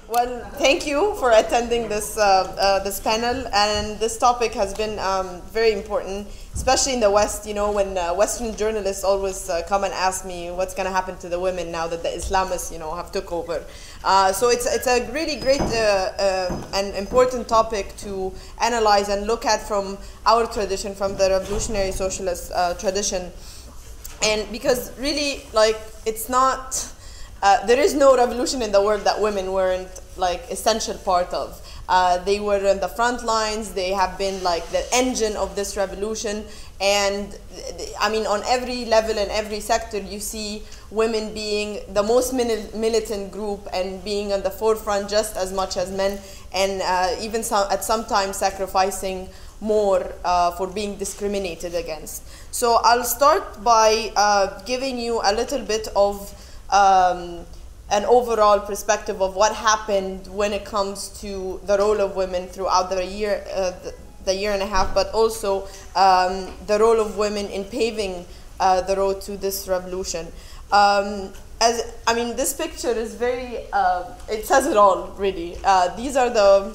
Well, thank you for attending this panel, and this topic has been very important, especially in the West. You know, when Western journalists always come and ask me what's going to happen to the women now that the Islamists, have took over. So it's a really great and important topic to analyze and look at from our tradition, from the revolutionary socialist tradition, and because really, like, it's not. There is no revolution in the world that women weren't like essential part of. They were in the front lines. They have been like the engine of this revolution. And I mean, on every level and every sector, you see women being the most militant group and being on the forefront just as much as men, and even at some times sacrificing more for being discriminated against. So I'll start by giving you a little bit of an overall perspective of what happened when it comes to the role of women throughout the year and a half, but also the role of women in paving the road to this revolution. This picture is very, it says it all, really. These are the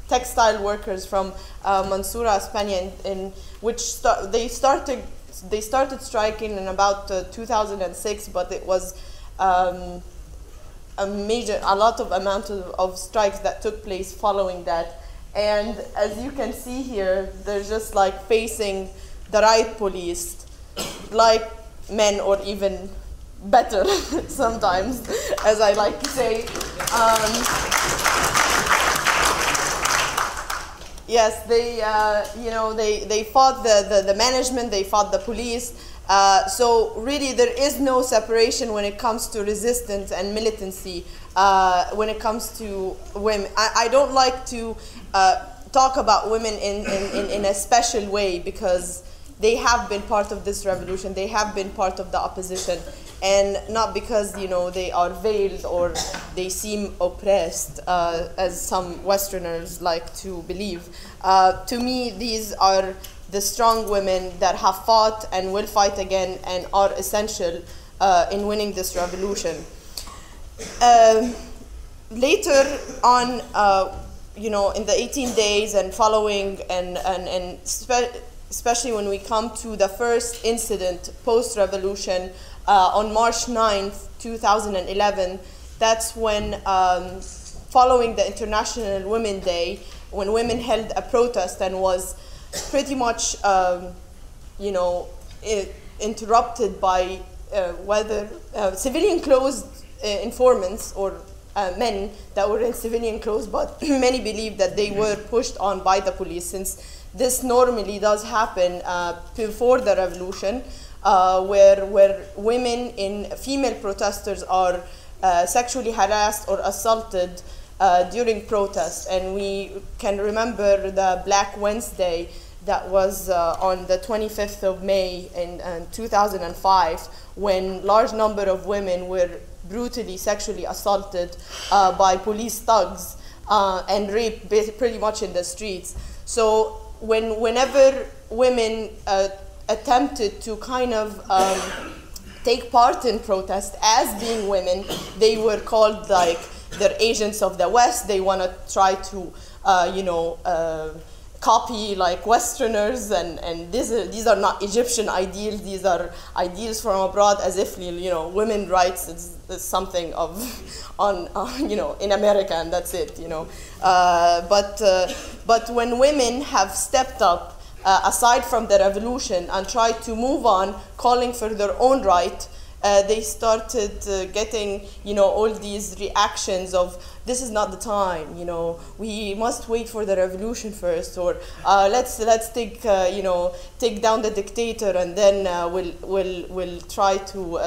textile workers from Mansoura, España, in which they started striking in about 2006, but it was a lot of strikes that took place following that. And as you can see here, they're just like facing the riot police like men, or even better sometimes, as I like to say. Yes, they fought the management, they fought the police. So really, there is no separation when it comes to resistance and militancy. When it comes to women, I don't like to talk about women in a special way, because they have been part of this revolution. They have been part of the opposition, and not because they are veiled or they seem oppressed, as some Westerners like to believe. To me, these are the strong women that have fought and will fight again and are essential in winning this revolution. Later on, in the 18 days and following, and especially when we come to the first incident post-revolution on March 9th, 2011, that's when, following the International Women's Day, when women held a protest and was pretty much, interrupted by whether civilian clothes informants or men that were in civilian clothes, but many believe that they were pushed on by the police, since this normally does happen before the revolution, where women female protesters are sexually harassed or assaulted during protests. And we can remember the Black Wednesday that was on the 25th of May in 2005, when large number of women were brutally sexually assaulted by police thugs and raped pretty much in the streets. So whenever women attempted to kind of take part in protest as being women, they were called like they're agents of the West. They want to try to copy like Westerners, and these are not Egyptian ideals. These are ideals from abroad, as if women rights is something of in America, and that's it. But when women have stepped up, aside from the revolution, and tried to move on, calling for their own right, they started getting all these reactions of, this is not the time, we must wait for the revolution first, or let's take down the dictator, and then we'll try to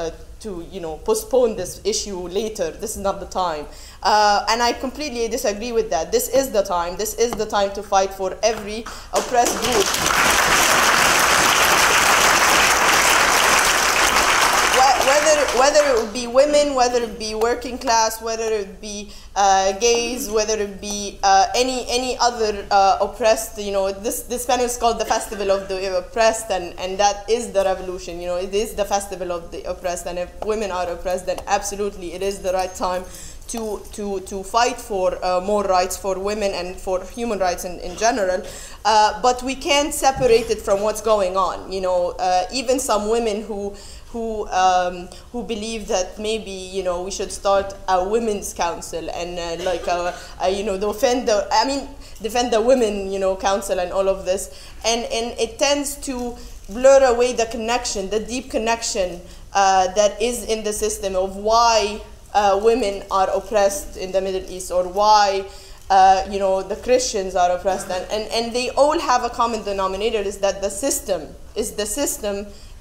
postpone this issue later. This is not the time. And I completely disagree with that. This is the time. This is the time to fight for every oppressed group. Whether it would be women, whether it be working class, whether it be gays, whether it be any other oppressed, this panel is called the Festival of the Oppressed, and that is the revolution. It is the festival of the oppressed, and if women are oppressed, then absolutely it is the right time to fight for more rights for women and for human rights in general, but we can't separate it from what's going on. You know, even some women who believe that maybe, you know, we should start a women's council and you know, defend the women, you know, council and all of this, and it tends to blur away the connection, the deep connection that is in the system of why women are oppressed in the Middle East, or why you know, the Christians are oppressed, and they all have a common denominator, is that the system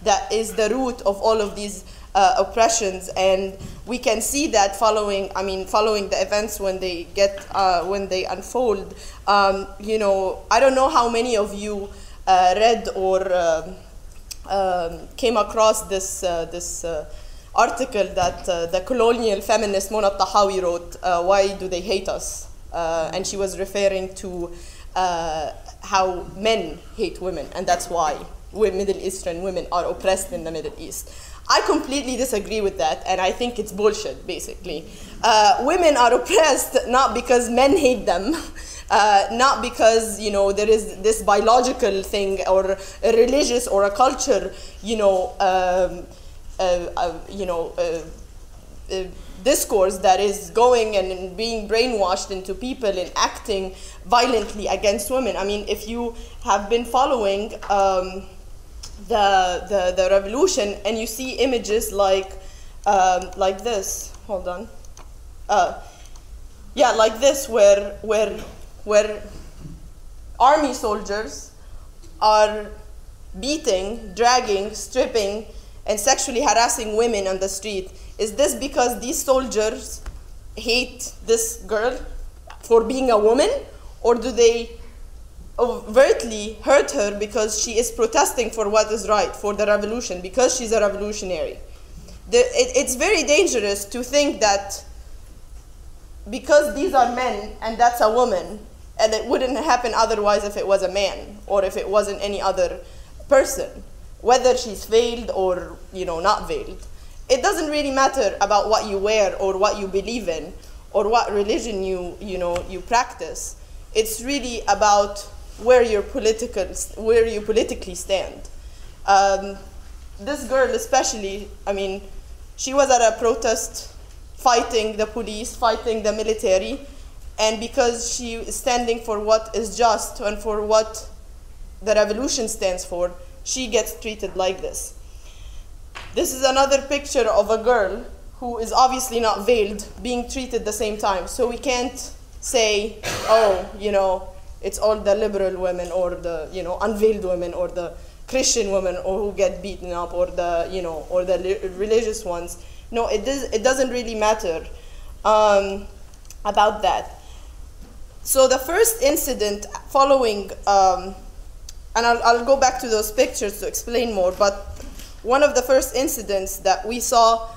that is the root of all of these oppressions. And we can see that following the events when they unfold. You know, I don't know how many of you read or came across this article that the colonial feminist Mona Tahawi wrote, Why Do They Hate Us? And she was referring to how men hate women, and that's why Middle Eastern women are oppressed in the Middle East. I completely disagree with that, and I think it's bullshit, basically. Women are oppressed not because men hate them, not because, you know, there is this biological thing or a religious or a culture, you know, discourse that is going and being brainwashed into people and acting violently against women. I mean, if you have been following the revolution, and you see images like this, hold on, yeah, like this, where army soldiers are beating, dragging, stripping, and sexually harassing women on the street. Is this because these soldiers hate this girl for being a woman, or do they overtly hurt her because she is protesting for what is right, for the revolution, because she's a revolutionary? It's very dangerous to think that because these are men and that's a woman, and it wouldn't happen otherwise if it was a man or if it wasn't any other person, whether she's veiled or, you know, not veiled. It doesn't really matter about what you wear or what you believe in or what religion you practice. It's really about where you politically stand. This girl especially, I mean, she was at a protest fighting the police, fighting the military, and because she is standing for what is just and for what the revolution stands for, she gets treated like this. This is another picture of a girl who is obviously not veiled being treated the same time. So we can't say, oh, you know, it's all the liberal women or the, you know, unveiled women or the Christian women or who get beaten up or the, you know, or the religious ones. No, it doesn't really matter about that. So the first incident following, and I'll go back to those pictures to explain more, but one of the first incidents that we saw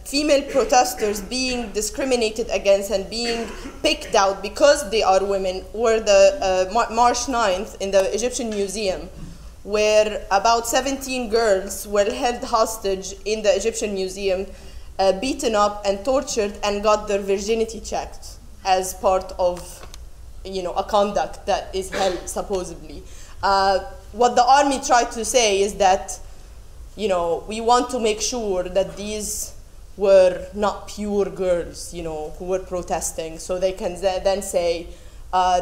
female protesters being discriminated against and being picked out because they are women were the March 9th in the Egyptian Museum, where about 17 girls were held hostage in the Egyptian Museum, beaten up and tortured, and got their virginity checked as part of, you know, a conduct that is held supposedly. What the army tried to say is that, you know, we want to make sure that these were not pure girls, you know, who were protesting, so they can then say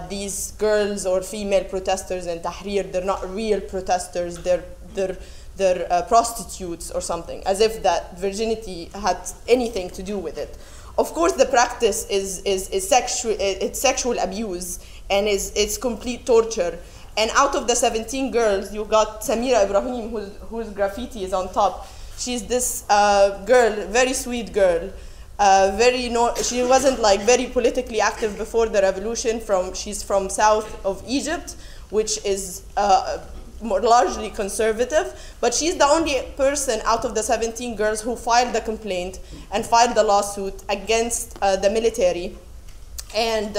these girls or female protesters in Tahrir, they're not real protesters, they're prostitutes or something, as if that virginity had anything to do with it. Of course, the practice is sexual abuse, and it's complete torture. And out of the 17 girls, you got Samira Ibrahim, whose graffiti is on top. She's this girl, very sweet girl. She wasn't like very politically active before the revolution. She's from south of Egypt, which is more largely conservative. But she's the only person out of the 17 girls who filed the complaint and filed the lawsuit against the military, and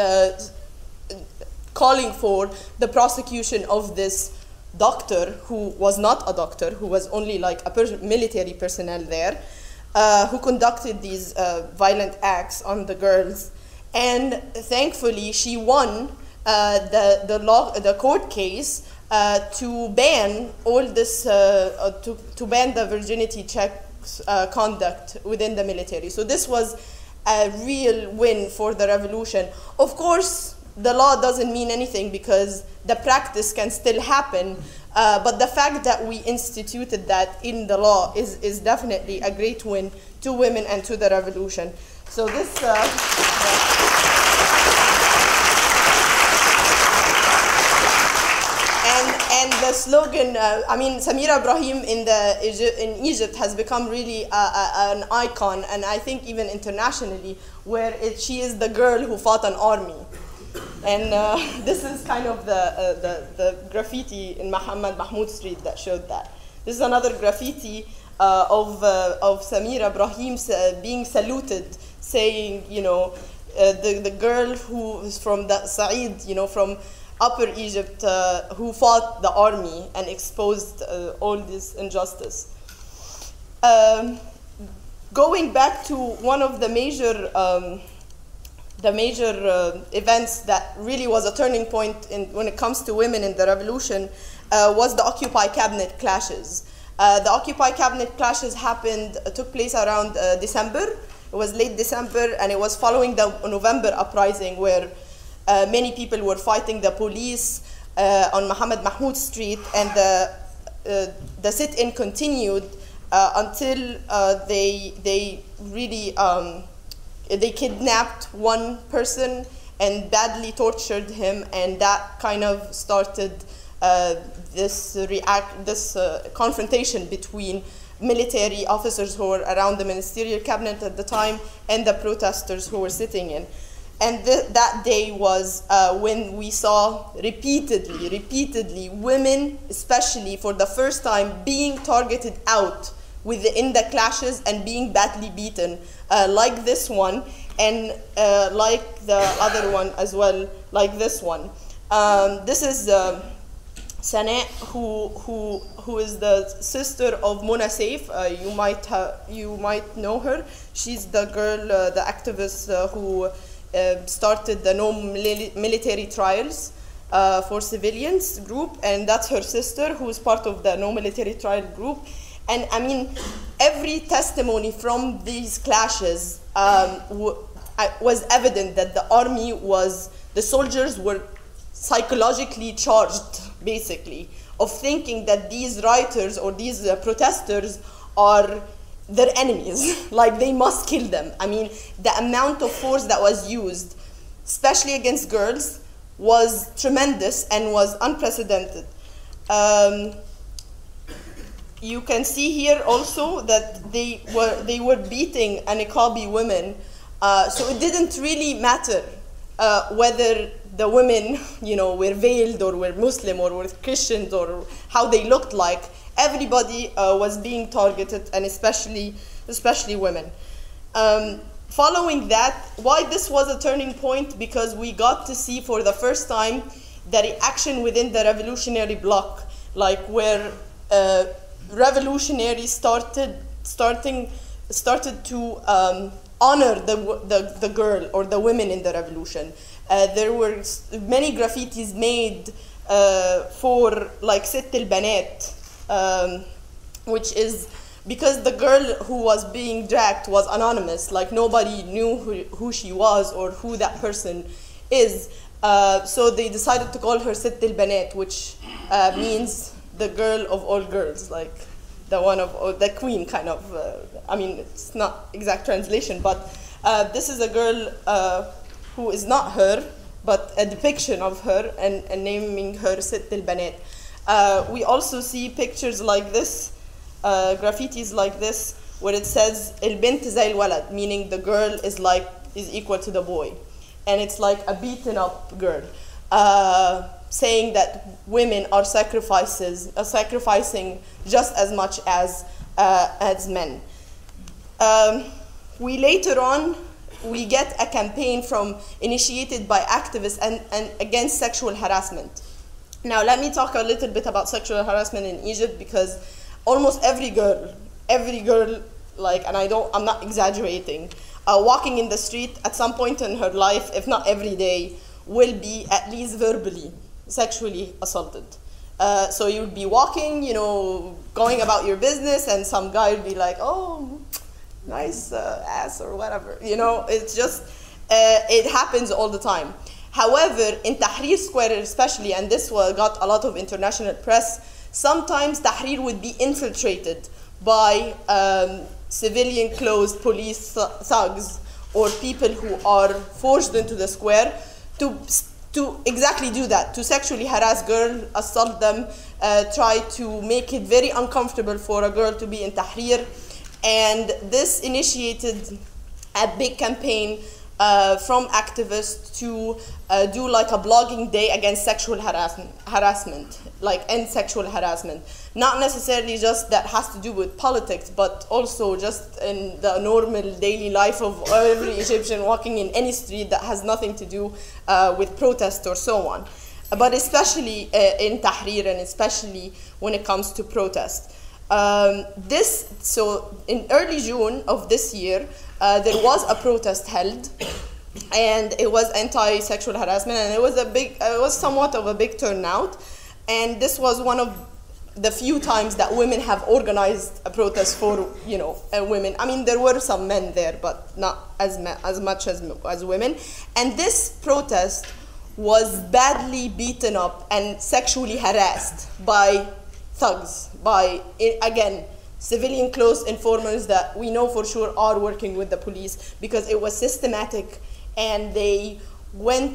calling for the prosecution of this doctor who was not a doctor, who was only like a military personnel there. who conducted these violent acts on the girls. And thankfully, she won the court case to ban all this, to ban the virginity check conduct within the military. So this was a real win for the revolution. Of course, the law doesn't mean anything because the practice can still happen, but the fact that we instituted that in the law is definitely a great win to women and to the revolution. So this, and the slogan, I mean, Samira Ibrahim in Egypt has become really an icon, and I think even internationally, where she is the girl who fought an army. And this is kind of the graffiti in Muhammad Mahmoud Street that showed that. This is another graffiti of Samira Ibrahim being saluted, saying, you know, the girl who is from the Sa'id, you know, from Upper Egypt, who fought the army and exposed all this injustice. Going back to one of the major events that really was a turning point when it comes to women in the revolution was the Occupy cabinet clashes. The Occupy cabinet clashes took place around December. It was late December, and it was following the November uprising, where many people were fighting the police on Muhammad Mahmoud Street, and the sit-in continued until they really they kidnapped one person and badly tortured him, and that kind of started this confrontation between military officers who were around the ministerial cabinet at the time and the protesters who were sitting in. And that day was when we saw repeatedly women, especially for the first time, being targeted out within the clashes and being badly beaten, like this one, and like the other one as well, like this one. This is Sana, who is the sister of Mona Saif. You might know her. She's the girl, the activist who started the No Military Trials for Civilians group, and that's her sister who is part of the No Military Trial group. And I mean, every testimony from these clashes was evident that the soldiers were psychologically charged, basically, of thinking that these rioters or these protesters are their enemies, like they must kill them. I mean, the amount of force that was used, especially against girls, was tremendous and was unprecedented. You can see here also that they were beating Niqabi women, so it didn't really matter whether the women, you know, were veiled or were Muslim or were Christians or how they looked like. Everybody was being targeted, and especially women. Following that, why this was a turning point? Because we got to see for the first time the reaction within the revolutionary bloc, like where revolutionaries started to honor the girl or the women in the revolution. There were many graffitis made for like Sitt al-Banat, which is because the girl who was being dragged was anonymous, like nobody knew who she was or who that person is. So they decided to call her Sitt al-Banat, which means the girl of all girls, like the queen kind of. I mean, it's not exact translation, but this is a girl who is not her, but a depiction of her, and naming her Sitt al-Banat. We also see pictures like this, graffitis like this, where it says "El-Bint zay al-Walad," meaning the girl is equal to the boy, and it's like a beaten up girl, saying that women are sacrificing just as much as men. We later on we get a campaign initiated by activists and against sexual harassment. Now let me talk a little bit about sexual harassment in Egypt, because almost every girl like, and I'm not exaggerating, walking in the street at some point in her life, if not every day, will be at least verbally sexually assaulted. So you would be walking, you know, going about your business, and some guy would be like, oh, nice ass or whatever. You know, it's just, it happens all the time. However, in Tahrir Square especially, and this got a lot of international press, sometimes Tahrir would be infiltrated by civilian clothes police thugs or people who are forced into the square to exactly do that, to sexually harass girls, assault them, try to make it very uncomfortable for a girl to be in Tahrir. And this initiated a big campaign from activists to do like a blogging day against sexual harassment, like end sexual harassment. Not necessarily just that has to do with politics, but also just in the normal daily life of every Egyptian walking in any street that has nothing to do with protest or so on. But especially in Tahrir, and especially when it comes to protest. So in early June of this year, there was a protest held, and it was anti-sexual harassment, and it was somewhat of a big turnout. And this was one of the few times that women have organized a protest for, you know, women. I mean, there were some men there, but not as much as women. And this protest was badly beaten up and sexually harassed by thugs, by, again, civilian clothes informers that we know for sure are working with the police, because it was systematic, and they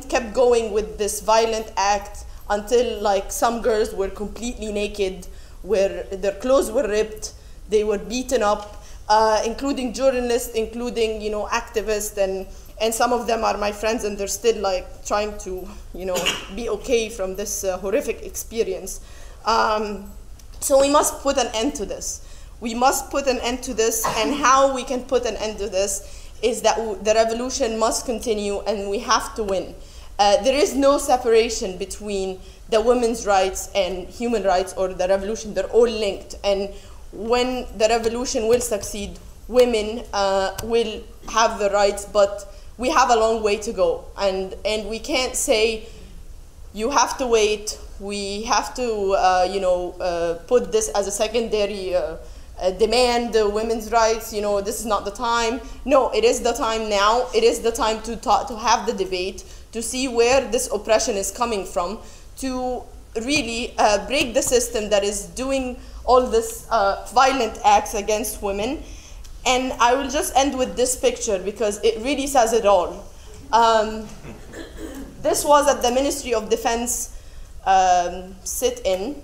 kept going with this violent act until like some girls were completely naked, where their clothes were ripped, they were beaten up, including journalists, including, you know, activists, and some of them are my friends, and they're still like trying to, you know, be okay from this horrific experience. So we must put an end to this. We must put an end to this, and how we can put an end to this is that the revolution must continue, and we have to win. There is no separation between the women's rights and human rights or the revolution. They're all linked, and when the revolution will succeed, women will have the rights, but we have a long way to go, and we can't say you have to wait, we have to you know, put this as a secondary demand, women's rights, you know, this is not the time. No, it is the time now. It is the time to have the debate, to see where this oppression is coming from, to really break the system that is doing all this violent acts against women. And I will just end with this picture because it really says it all. This was at the Ministry of Defense sit-in,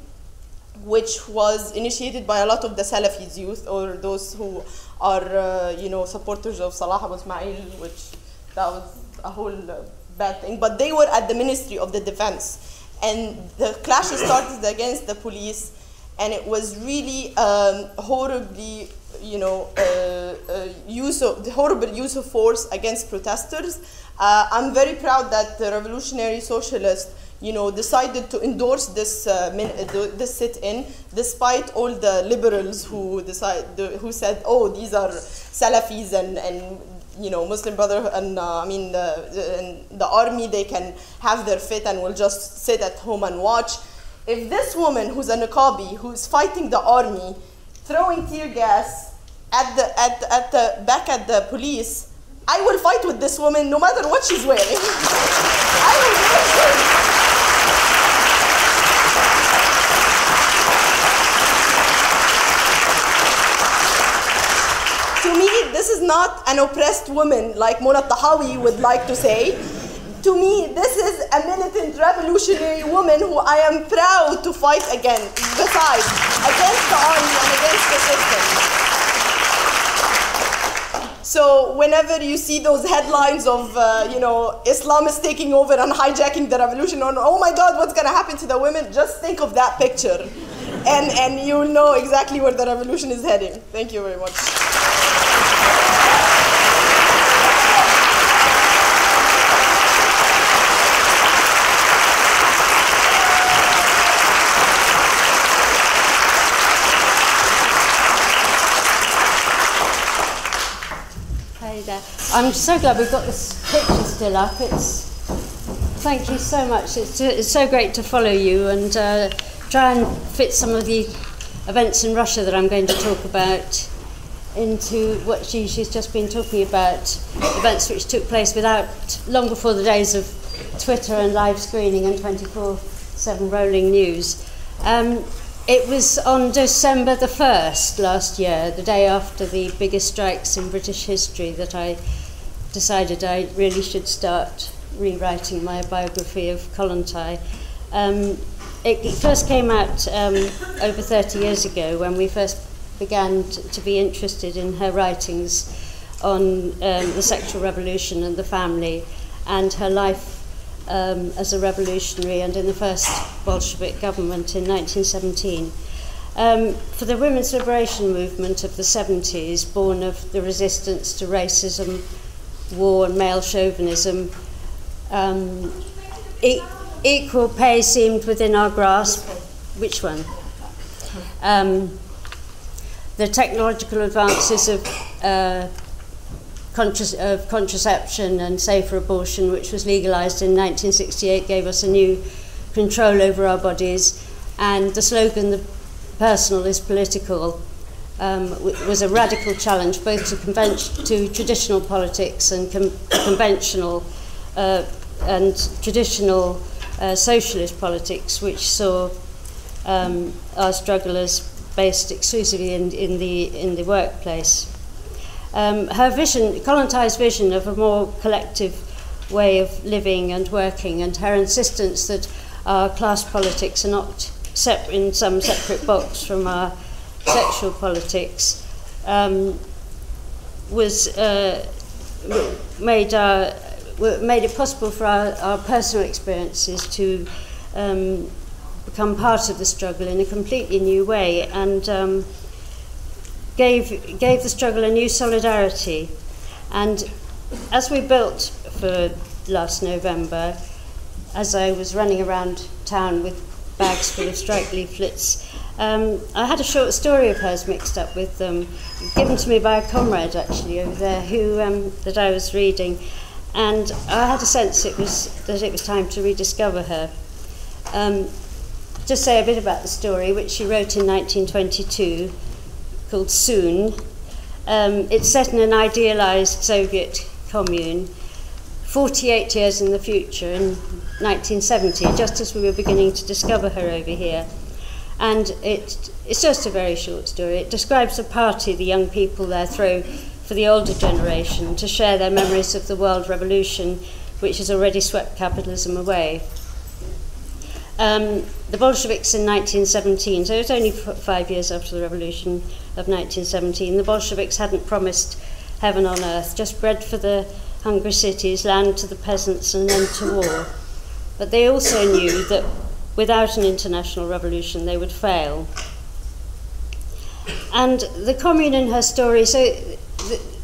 which was initiated by a lot of the Salafis youth, or those who are, you know, supporters of Salah Abu Ismail, which that was a whole bad thing. But they were at the Ministry of the Defense, and the clashes started against the police, and it was really horribly, you know, horrible use of force against protesters. I'm very proud that the Revolutionary Socialists, you know, decided to endorse this this sit-in, despite all the liberals who said, oh, these are Salafis and you know, Muslim Brotherhood, and I mean the army, they can have their fit and will just sit at home and watch. If this woman who's a niqabi, who's fighting the army, throwing tear gas back at the police, I will fight with this woman no matter what she's wearing. I will fight her. To me, this is not an oppressed woman like Mona Tahawi would like to say. To me, this is a militant revolutionary woman who I am proud to fight against the army and against the system. So whenever you see those headlines of, you know, Islam is taking over and hijacking the revolution, or oh my God, what's going to happen to the women? Just think of that picture, and you'll know exactly where the revolution is heading. Thank you very much. Hi there. I'm so glad we've got this picture still up. Thank you so much. It's so great to follow you and try and fit some of the events in Russia that I'm going to talk about into what she's just been talking about, events which took place long before the days of Twitter and live screening and 24/7 rolling news. It was on December the 1st last year, the day after the biggest strikes in British history, that I decided I really should start rewriting my biography of Kollontai. It first came out over 30 years ago when we first began to be interested in her writings on the sexual revolution and the family and her life as a revolutionary and in the first Bolshevik government in 1917. For the women's liberation movement of the 70s, born of the resistance to racism, war and male chauvinism, equal pay seemed within our grasp. Which one? The technological advances of contraception and safer abortion, which was legalized in 1968, gave us a new control over our bodies, and the slogan "the personal is political" was a radical challenge both to traditional politics and conventional and traditional socialist politics, which saw our struggle as based exclusively in the workplace. Her vision, Kollontai's vision of a more collective way of living and working, and her insistence that our class politics are not in some separate box from our sexual politics, made it possible for our personal experiences to become part of the struggle in a completely new way, and gave the struggle a new solidarity. And as we built for last November, as I was running around town with bags full of strike leaflets, I had a short story of hers mixed up with them, given to me by a comrade actually over there that I was reading, and I had a sense that it was time to rediscover her. Just say a bit about the story, which she wrote in 1922, called Soon. It's set in an idealized Soviet commune 48 years in the future, in 1970, just as we were beginning to discover her over here. And it's just a very short story. It describes a party the young people there throw for the older generation to share their memories of the world revolution, which has already swept capitalism away. The Bolsheviks in 1917, so it was only 5 years after the revolution of 1917, the Bolsheviks hadn't promised heaven on earth, just bread for the hungry cities, land to the peasants, and an end to war. But they also knew that without an international revolution they would fail. And the commune in her story, so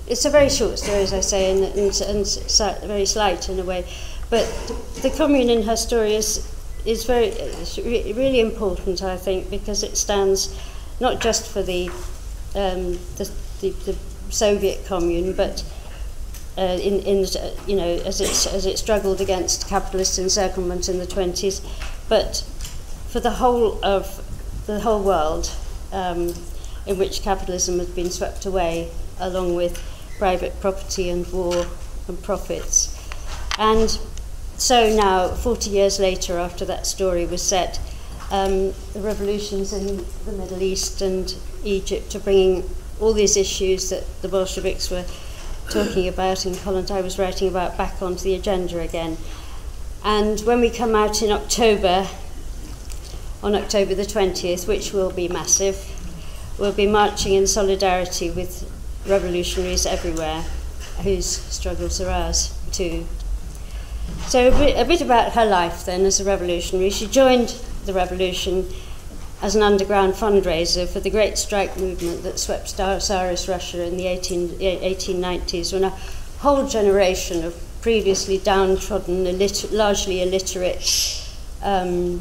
it's a very short story, as I say, and very slight in a way, but the commune in her story is really important, I think, because it stands not just for the Soviet commune, but as it struggled against capitalist encirclement in the 20s, but for the whole world in which capitalism has been swept away, along with private property and war and profits. And so now, 40 years later, after that story was set, the revolutions in the Middle East and Egypt are bringing all these issues that the Bolsheviks were talking about and Kollontai was writing about back onto the agenda again. And when we come out in October, on October the 20th, which will be massive, we'll be marching in solidarity with revolutionaries everywhere whose struggles are ours too. So a bit about her life then as a revolutionary. She joined the revolution as an underground fundraiser for the great strike movement that swept Tsarist Russia in the 1890s, when a whole generation of previously downtrodden, largely illiterate and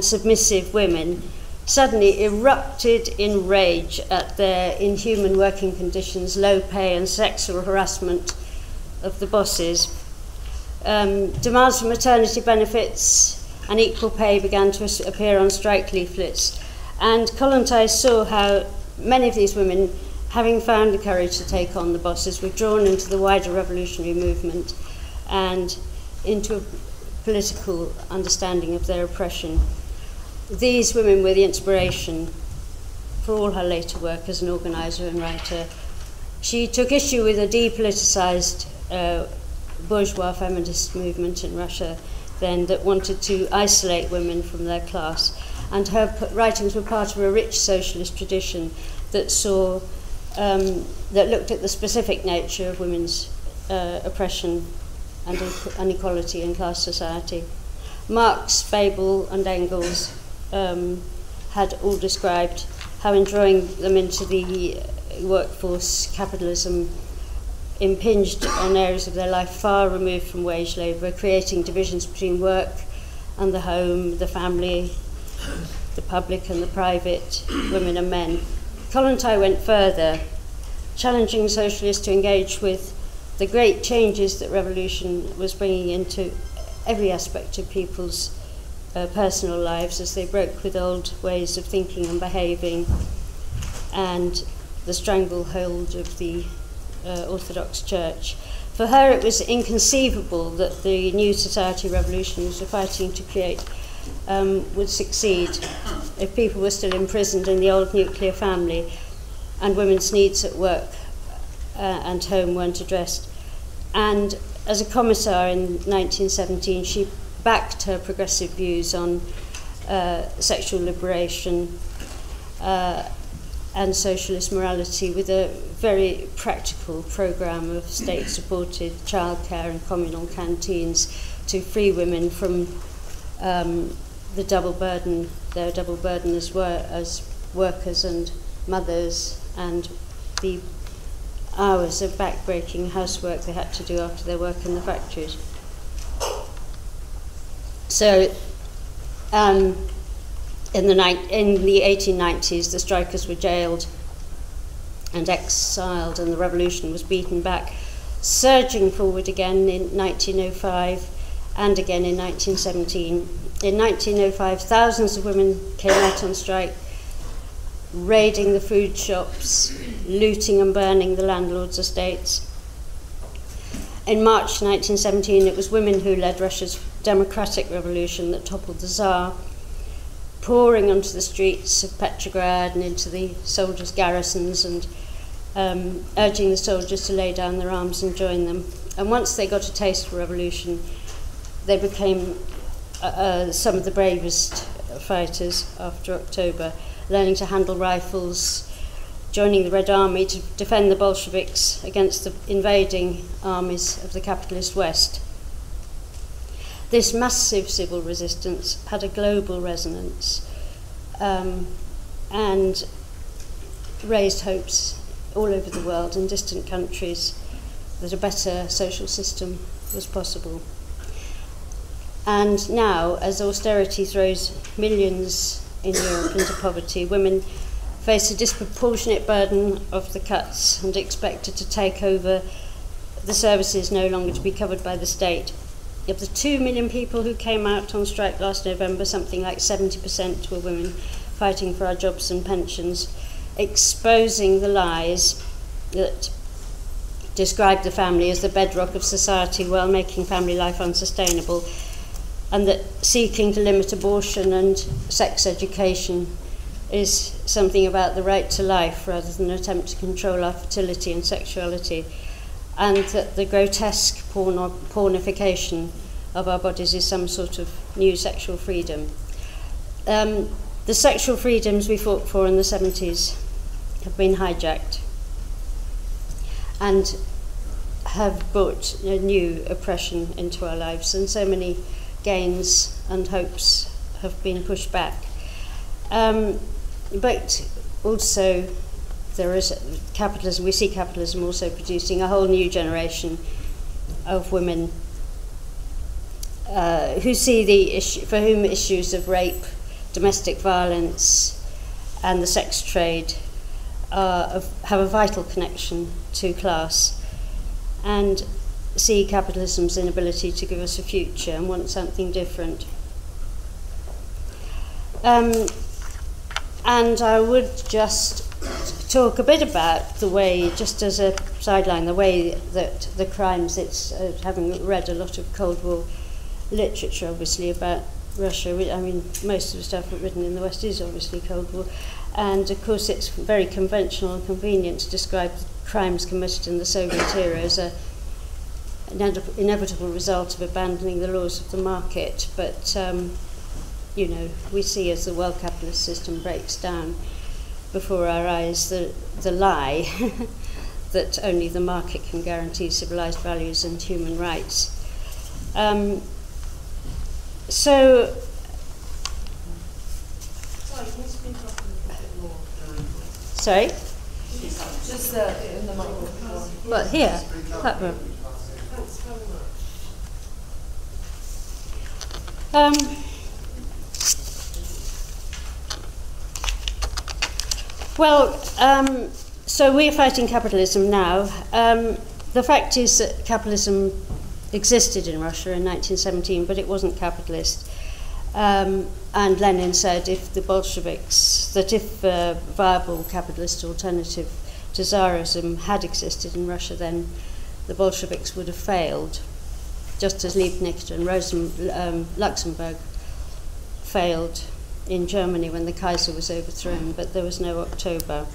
submissive women suddenly erupted in rage at their inhuman working conditions, low pay and sexual harassment of the bosses. Demands for maternity benefits and equal pay began to appear on strike leaflets, and Kollontai saw how many of these women, having found the courage to take on the bosses, were drawn into the wider revolutionary movement and into a political understanding of their oppression. These women were the inspiration for all her later work as an organizer and writer. She took issue with a depoliticized bourgeois feminist movement in Russia then that wanted to isolate women from their class, and her writings were part of a rich socialist tradition that saw that looked at the specific nature of women's oppression and inequality in class society. Marx, Bebel and Engels had all described how in drawing them into the workforce, capitalism impinged on areas of their life far removed from wage labour, creating divisions between work and the home, the family, the public and the private, women and men. Kollontai went further, challenging socialists to engage with the great changes that revolution was bringing into every aspect of people's personal lives as they broke with old ways of thinking and behaving and the stranglehold of the Orthodox Church. For her, it was inconceivable that the new society revolutions were fighting to create would succeed if people were still imprisoned in the old nuclear family and women's needs at work and home weren't addressed. And as a commissar in 1917, she backed her progressive views on sexual liberation and socialist morality with a very practical programme of state-supported childcare and communal canteens to free women from their double burden as workers and mothers, and the hours of back-breaking housework they had to do after their work in the factories. So in the 1890s, the strikers were jailed and exiled, and the revolution was beaten back, surging forward again in 1905 and again in 1917. In 1905, thousands of women came out on strike, raiding the food shops, looting and burning the landlords' estates. In March 1917, it was women who led Russia's democratic revolution that toppled the Tsar, pouring onto the streets of Petrograd and into the soldiers' garrisons and urging the soldiers to lay down their arms and join them. And once they got a taste of revolution, they became some of the bravest fighters after October, learning to handle rifles, joining the Red Army to defend the Bolsheviks against the invading armies of the capitalist West. This massive civil resistance had a global resonance and raised hopes all over the world in distant countries that a better social system was possible. And now, as austerity throws millions in Europe into poverty, women face a disproportionate burden of the cuts and expected to take over the services no longer to be covered by the state. Of the 2 million people who came out on strike last November, something like 70% were women fighting for our jobs and pensions, exposing the lies that describe the family as the bedrock of society while making family life unsustainable, and that seeking to limit abortion and sex education is something about the right to life rather than an attempt to control our fertility and sexuality, and that the grotesque pornification of our bodies is some sort of new sexual freedom. The sexual freedoms we fought for in the 70s have been hijacked and have brought a new oppression into our lives, and so many gains and hopes have been pushed back. But also there is capitalism. We see capitalism also producing a whole new generation of women who see the issue, for whom issues of rape, domestic violence, and the sex trade have a vital connection to class, and see capitalism's inability to give us a future and want something different. And I would just talk a bit about the way, just as a sideline, the way that the crimes, it's having read a lot of Cold War literature, obviously, about Russia. I mean, most of the stuff written in the West is obviously Cold War. And, of course, it's very conventional and convenient to describe crimes committed in the Soviet era as an inevitable result of abandoning the laws of the market. But, you know, we see as the world capitalist system breaks down before our eyes the lie that only the market can guarantee civilized values and human rights. So, sorry, can you speak up a bit more? Sorry? Just in the microphone. Well, here, that room. Thanks very much. So we're fighting capitalism now. The fact is that capitalism existed in Russia in 1917, but it wasn't capitalist. And Lenin said if the Bolsheviks, that if a viable capitalist alternative to Tsarism had existed in Russia, then the Bolsheviks would have failed, just as Liebknecht and Luxemburg failed in Germany when the Kaiser was overthrown, but there was no October.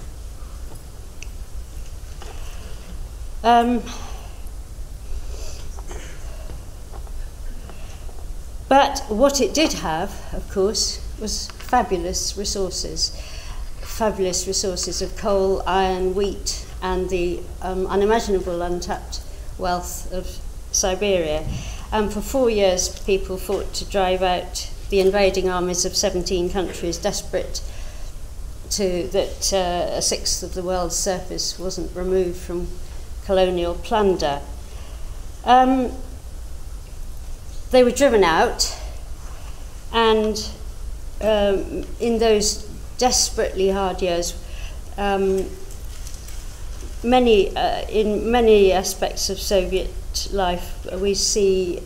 But what it did have, of course, was fabulous resources of coal, iron, wheat, and the unimaginable untapped wealth of Siberia. And for 4 years, people fought to drive out the invading armies of 17 countries, desperate that a sixth of the world's surface wasn't removed from colonial plunder. They were driven out, and in those desperately hard years, in many aspects of Soviet life, we see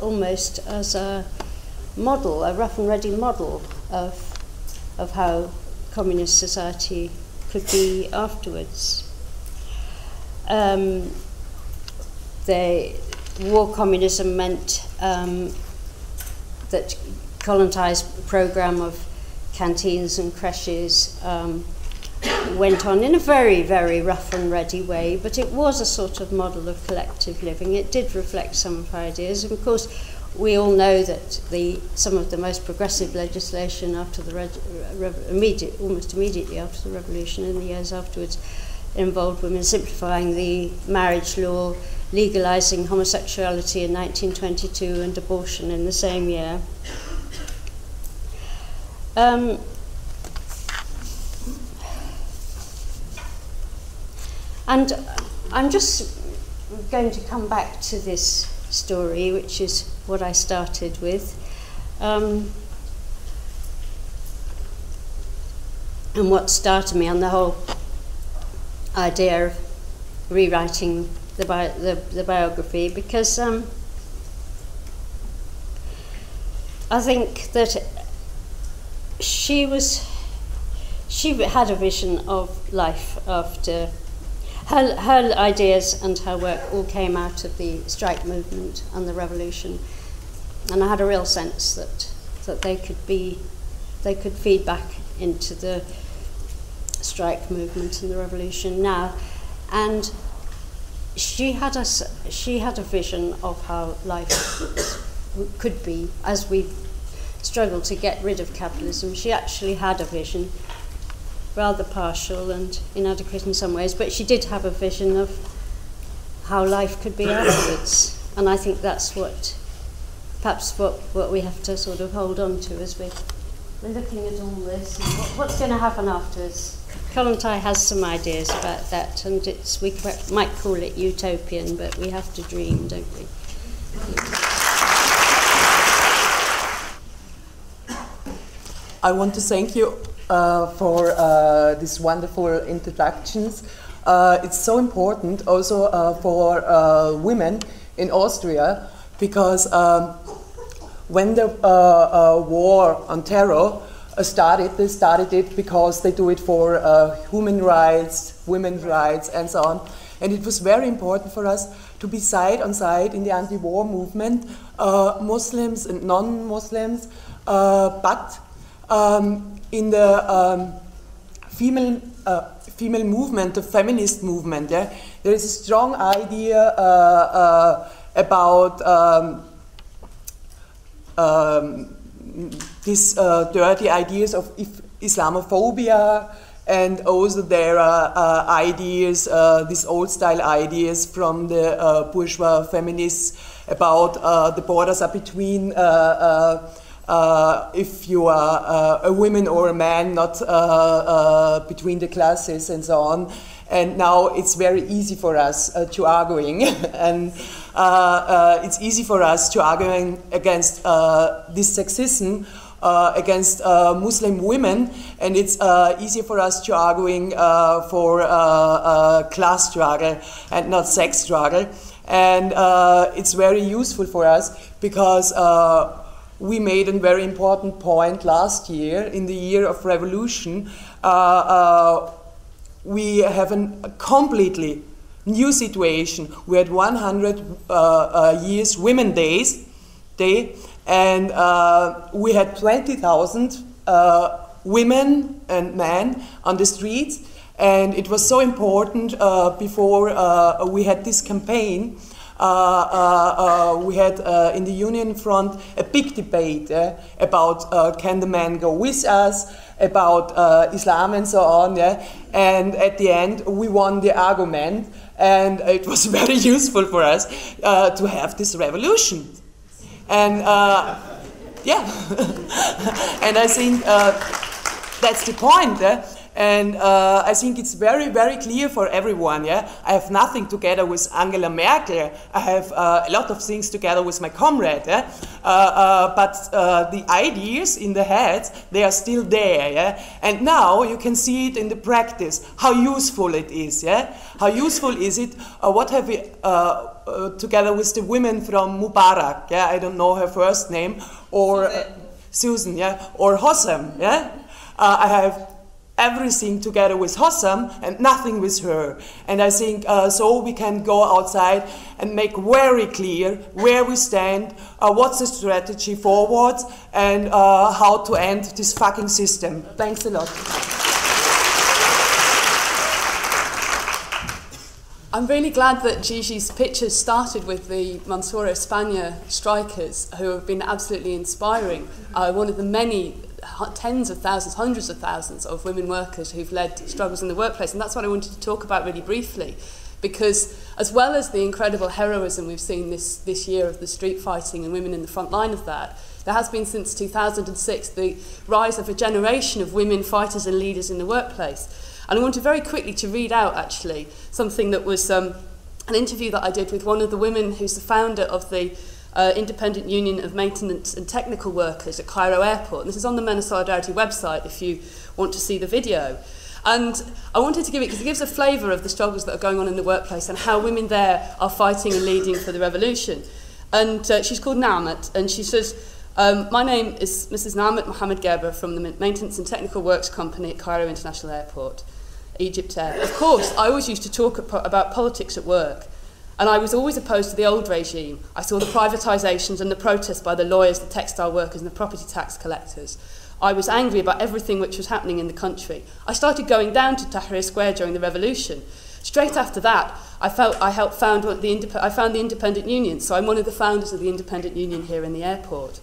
almost as a model, a rough and ready model of how communist society could be afterwards. War communism meant that colonized program of canteens and creches went on in a very, very rough and ready way, but it was a sort of model of collective living. It did reflect some of our ideas, and of course we all know that some of the most progressive legislation after the almost immediately after the revolution, in the years afterwards, involved women simplifying the marriage law, legalizing homosexuality in 1922 and abortion in the same year. And I'm just going to come back to this story, which is what I started with, and what started me on the whole idea of rewriting the biography, because I think that she had a vision of life after her ideas, and her work all came out of the strike movement and the revolution, and I had a real sense that they could feed back into the strike movement and the revolution now. And she had a vision of how life could be as we struggle to get rid of capitalism. She actually had a vision, rather partial and inadequate in some ways, but she did have a vision of how life could be afterwards. And I think that's what we have to sort of hold on to as we're looking at all this, and what's going to happen afterwards. Kollontai has some ideas about that, and we might call it utopian, but we have to dream, don't we? I want to thank you for these wonderful introductions. It's so important also for women in Austria, because when the war on terror started, they started it because they do it for human rights, women's rights, and so on. And it was very important for us to be side on side in the anti-war movement, Muslims and non-Muslims, but in the female movement, the feminist movement, there is a strong idea about these dirty ideas of Islamophobia, and also there are ideas, these old-style ideas from the bourgeois feminists about the borders are between if you are a woman or a man, not between the classes and so on. And now it's very easy for us to arguing, and it's easy for us to arguing against this sexism, against Muslim women, and it's easier for us to arguing for class struggle and not sex struggle. And it's very useful for us because we made a very important point last year, in the year of revolution. We have a completely new situation. We had 100 years Women's Day, and we had 20,000 women and men on the streets, and it was so important before we had this campaign. We had in the Union Front a big debate about can the men go with us, about Islam and so on, and at the end we won the argument, and it was very useful for us to have this revolution. And yeah, and I think that's the point. And I think it's very, very clear for everyone. I have nothing together with Angela Merkel. I have a lot of things together with my comrade. But the ideas in the heads, they are still there. And now you can see it in the practice, how useful it is. How useful is it? What have we together with the women from Mubarak? I don't know her first name, or Susan, or Hossam. I have everything together with Hossam and nothing with her. And I think so we can go outside and make very clear where we stand, what's the strategy forward, and how to end this fucking system. Thanks a lot. I'm really glad that Gigi's pictures started with the Mansoura España strikers, who have been absolutely inspiring. One of the many tens of thousands, hundreds of thousands of women workers who've led struggles in the workplace. And that's what I wanted to talk about really briefly, because as well as the incredible heroism we've seen this year of the street fighting and women in the front line of that, there has been since 2006 the rise of a generation of women fighters and leaders in the workplace. And I wanted very quickly to read out actually something that was an interview that I did with one of the women who's the founder of the Independent Union of Maintenance and Technical Workers at Cairo Airport. And this is on the Men of Solidarity website if you want to see the video. And I wanted to give it because it gives a flavour of the struggles that are going on in the workplace and how women there are fighting and leading for the revolution. And she's called Naamat, and she says, my name is Mrs. Naamat Mohammed Gerber from the Maintenance and Technical Works Company at Cairo International Airport, Egypt Air. Of course, I always used to talk about politics at work. And I was always opposed to the old regime. I saw the privatisations and the protests by the lawyers, the textile workers and the property tax collectors. I was angry about everything which was happening in the country. I started going down to Tahrir Square during the revolution. Straight after that, I found the Independent Union, so I'm one of the founders of the Independent Union here in the airport.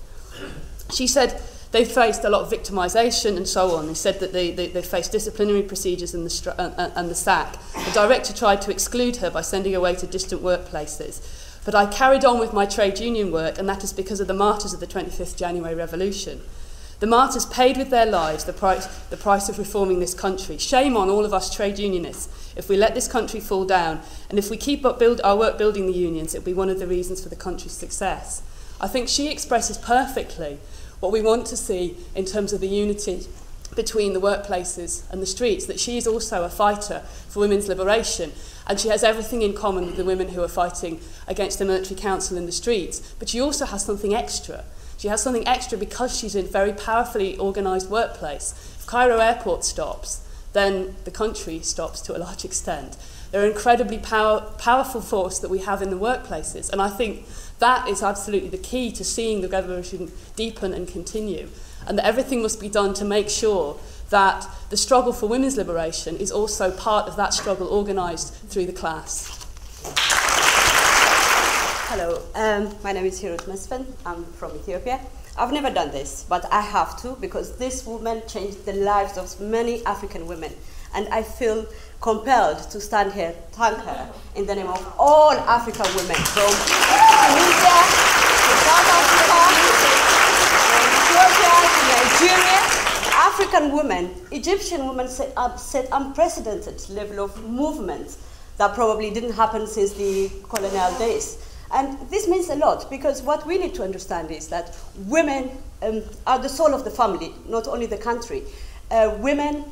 She said they faced a lot of victimisation and so on. They said that they faced disciplinary procedures and the sack. The director tried to exclude her by sending her away to distant workplaces. But I carried on with my trade union work, and that is because of the martyrs of the 25th January Revolution. The martyrs paid with their lives the price of reforming this country. Shame on all of us trade unionists if we let this country fall down, and if we keep up our work building the unions, it will be one of the reasons for the country's success. I think she expresses perfectly what we want to see in terms of the unity between the workplaces and the streets, that she is also a fighter for women's liberation. And she has everything in common with the women who are fighting against the military council in the streets. But she also has something extra. She has something extra because she's in a very powerfully organised workplace. If Cairo Airport stops, then the country stops to a large extent. They're an incredibly powerful force that we have in the workplaces. And I think that is absolutely the key to seeing the revolution deepen and continue. And that everything must be done to make sure that the struggle for women's liberation is also part of that struggle organised through the class. Hello, my name is Hirut Mesfen. I'm from Ethiopia. I've never done this, but I have to, because this woman changed the lives of many African women. And I feel compelled to stand here, thank her, in the name of all African women, from Tunisia to South Africa, from Ethiopia to Nigeria. African women, Egyptian women set unprecedented level of movement that probably didn't happen since the colonial days. And this means a lot, because what we need to understand is that women are the soul of the family, not only the country. Women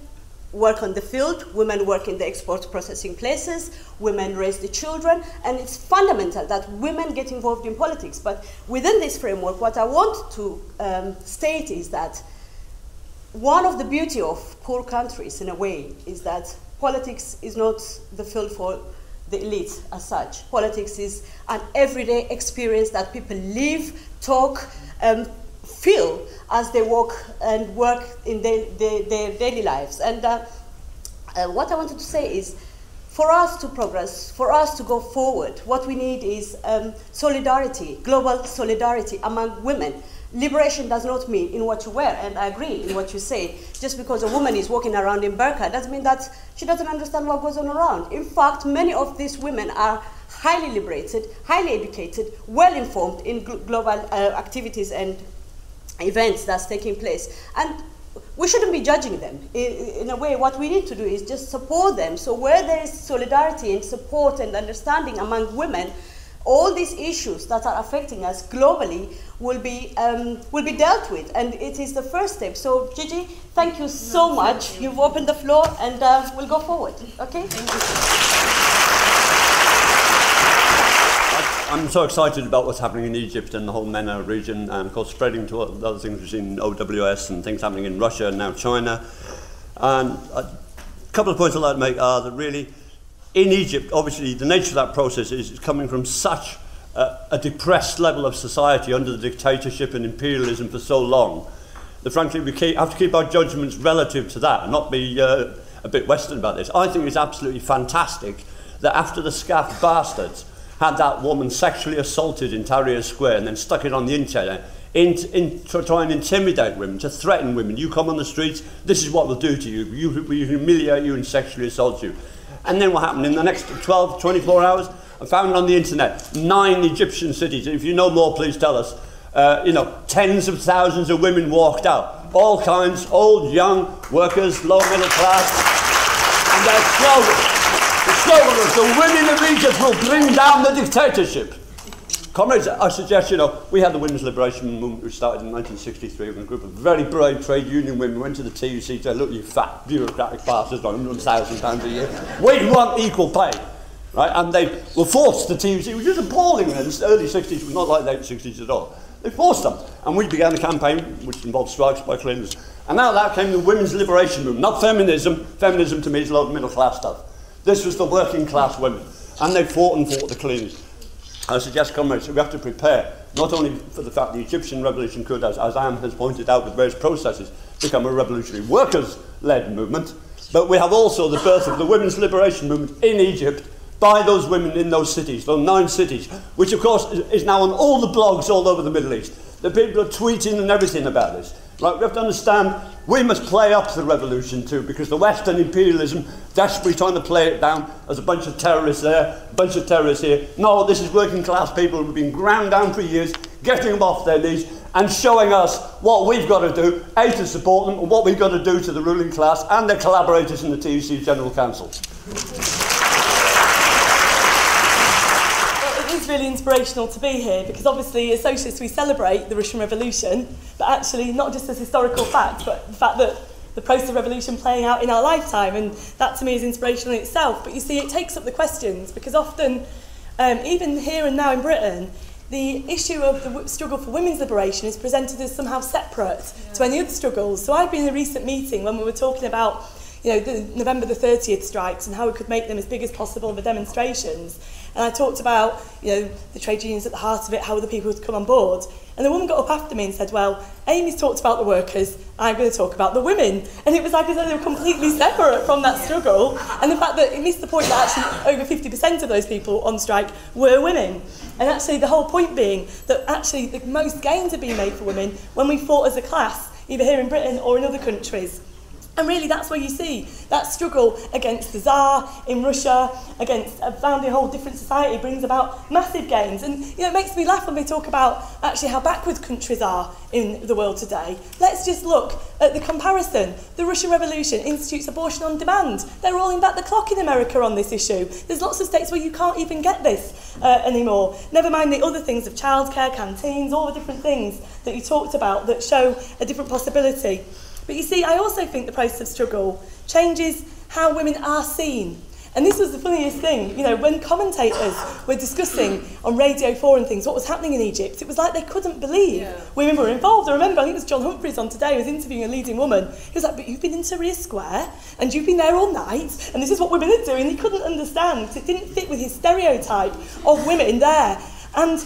work on the field, women work in the export processing places, women raise the children, and it's fundamental that women get involved in politics. But within this framework, what I want to state is that one of the beauty of poor countries, in a way, is that politics is not the field for the elite as such. Politics is an everyday experience that people live, talk, feel as they walk and work in their daily lives. And what I wanted to say is, for us to progress, for us to go forward, what we need is solidarity, global solidarity among women. Liberation does not mean in what you wear, and I agree in what you say. Just because a woman is walking around in burqa doesn't mean that she doesn't understand what goes on around. In fact, many of these women are highly liberated, highly educated, well informed in global activities and events that's taking place. And we shouldn't be judging them. In a way, what we need to do is just support them. So where there is solidarity and support and understanding among women, all these issues that are affecting us globally will be dealt with, and it is the first step. So, Gigi, thank you so much. You've opened the floor, and we'll go forward. Okay? Thank you. I'm so excited about what's happening in Egypt and the whole MENA region, and of course spreading to other things we've seen in OWS and things happening in Russia and now China. And a couple of points I'd like to make are that really, in Egypt, obviously, the nature of that process is coming from such a depressed level of society under the dictatorship and imperialism for so long that, frankly, we have to keep our judgments relative to that and not be a bit Western about this. I think it's absolutely fantastic that after the scaff bastards had that woman sexually assaulted in Tahrir Square and then stuck it on the internet to try and intimidate women, to threaten women. You come on the streets, this is what we'll do to you. We humiliate you and sexually assault you. And then what happened in the next 12, 24 hours? I found on the internet 9 Egyptian cities. If you know more, please tell us. Tens of thousands of women walked out. All kinds, old, young, workers, low, middle class. And the slogan was, the women of Egypt will bring down the dictatorship. Comrades, I suggest, we had the Women's Liberation Movement, which started in 1963 when a group of very brave trade union women went to the TUC and said, look, you fat bureaucratic bastards on £100,000 a year, we want equal pay. Right? And they were forced to TUC, which was appalling in the early 60s, it was not like the late 60s at all. They forced them. And we began a campaign which involved strikes by cleaners. And out of that came the Women's Liberation Movement, not feminism. Feminism to me is low middle class stuff. This was the working class women. And they fought the cleaners. I suggest, comrades, we have to prepare, not only for the fact the Egyptian revolution could, as Anne has pointed out with various processes, become a revolutionary workers-led movement, but we have also the birth of the Women's Liberation Movement in Egypt by those women in those cities, those 9 cities, which of course is now on all the blogs all over the Middle East. The people are tweeting and everything about this. Right, we have to understand we must play up the revolution too, because the Western imperialism desperately trying to play it down as a bunch of terrorists there, a bunch of terrorists here. No, this is working class people who've been ground down for years, getting them off their knees and showing us what we've got to do, A, to support them, and what we've got to do to the ruling class and their collaborators in the TUC General Council. Really inspirational to be here, because obviously as socialists we celebrate the Russian Revolution, but actually not just as historical fact, but the fact that the process of revolution playing out in our lifetime, and that to me is inspirational in itself. But you see, it takes up the questions, because often, even here and now in Britain, the issue of the struggle for women's liberation is presented as somehow separate to any other struggles. So I've been in a recent meeting when we were talking about, you know, the November the 30th strikes and how we could make them as big as possible, the demonstrations. And I talked about, you know, the trade unions at the heart of it, how other people would come on board. And the woman got up after me and said, well, Amy's talked about the workers, I'm going to talk about the women. And it was like as though they were completely separate from that struggle. And the fact that it missed the point that actually over 50% of those people on strike were women. And actually the whole point being that actually the most gains are being made for women when we fought as a class, either here in Britain or in other countries. And really that's where you see that struggle against the Tsar in Russia, against founding a whole different society, brings about massive gains. And you know, it makes me laugh when they talk about actually how backward countries are in the world today. Let's just look at the comparison. The Russian Revolution institutes abortion on demand. They're rolling back the clock in America on this issue. There's lots of states where you can't even get this anymore. Never mind the other things of childcare, canteens, all the different things that you talked about that show a different possibility. But you see, I also think the process of struggle changes how women are seen. And this was the funniest thing, you know, when commentators were discussing on Radio 4 and things what was happening in Egypt, it was like they couldn't believe women were involved. I remember, I think it was John Humphreys on Today, who was interviewing a leading woman. He was like, but you've been in Tahrir Square, and you've been there all night, and this is what women are doing. He couldn't understand, because it didn't fit with his stereotype of women there, and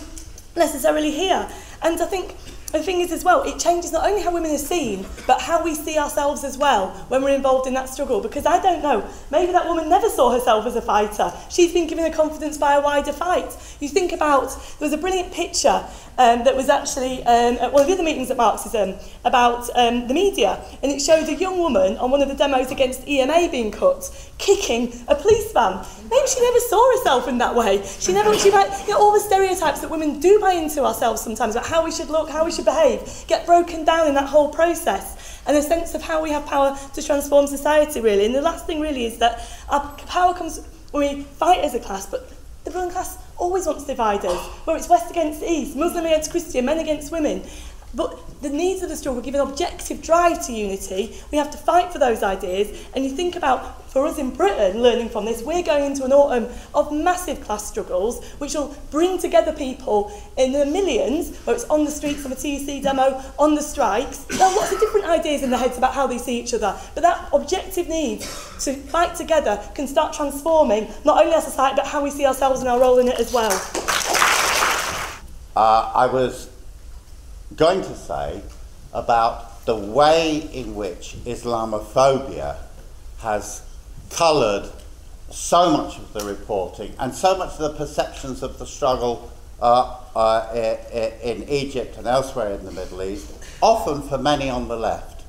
necessarily here. And I think the thing is as well, it changes not only how women are seen, but how we see ourselves as well when we're involved in that struggle. Because I don't know, maybe that woman never saw herself as a fighter. She's been given a confidence by a wider fight. You think about, there was a brilliant picture that was actually at one of the other meetings at Marxism about the media, and it showed a young woman on one of the demos against EMA being cut, kicking a police van. Maybe she never saw herself in that way. She might, you know, all the stereotypes that women do buy into ourselves sometimes about how we should look, how we should behave, get broken down in that whole process, and a sense of how we have power to transform society, really. And the last thing really is that our power comes when we fight as a class, but the ruling class always wants to divide us, where it's West against East, Muslim against Christian, men against women. But the needs of the struggle give an objective drive to unity. We have to fight for those ideas. And you think about, for us in Britain, learning from this, we're going into an autumn of massive class struggles, which will bring together people in the millions, whether it's on the streets of a TUC demo, on the strikes. There are lots of different ideas in their heads about how they see each other. But that objective need to fight together can start transforming not only our society, but how we see ourselves and our role in it as well. I was going to say about the way in which Islamophobia has coloured so much of the reporting and so much of the perceptions of the struggle in Egypt and elsewhere in the Middle East, often for many on the left.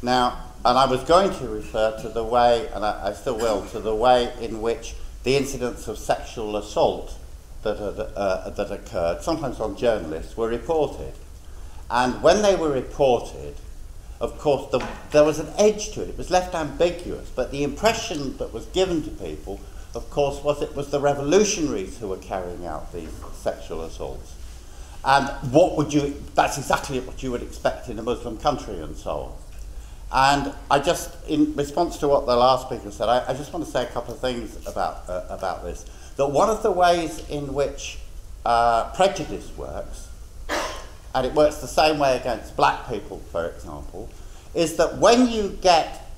Now, and I was going to refer to the way, and I still will, to the way in which the incidents of sexual assault that occurred, sometimes on journalists, were reported. And when they were reported, of course, there was an edge to it. It was left ambiguous, but the impression that was given to people, of course, was it was the revolutionaries who were carrying out these sexual assaults. And that's exactly what you would expect in a Muslim country and so on. And I just, in response to what the last speaker said, I just want to say a couple of things about this. That one of the ways in which prejudice works, and it works the same way against black people, for example, is that when you get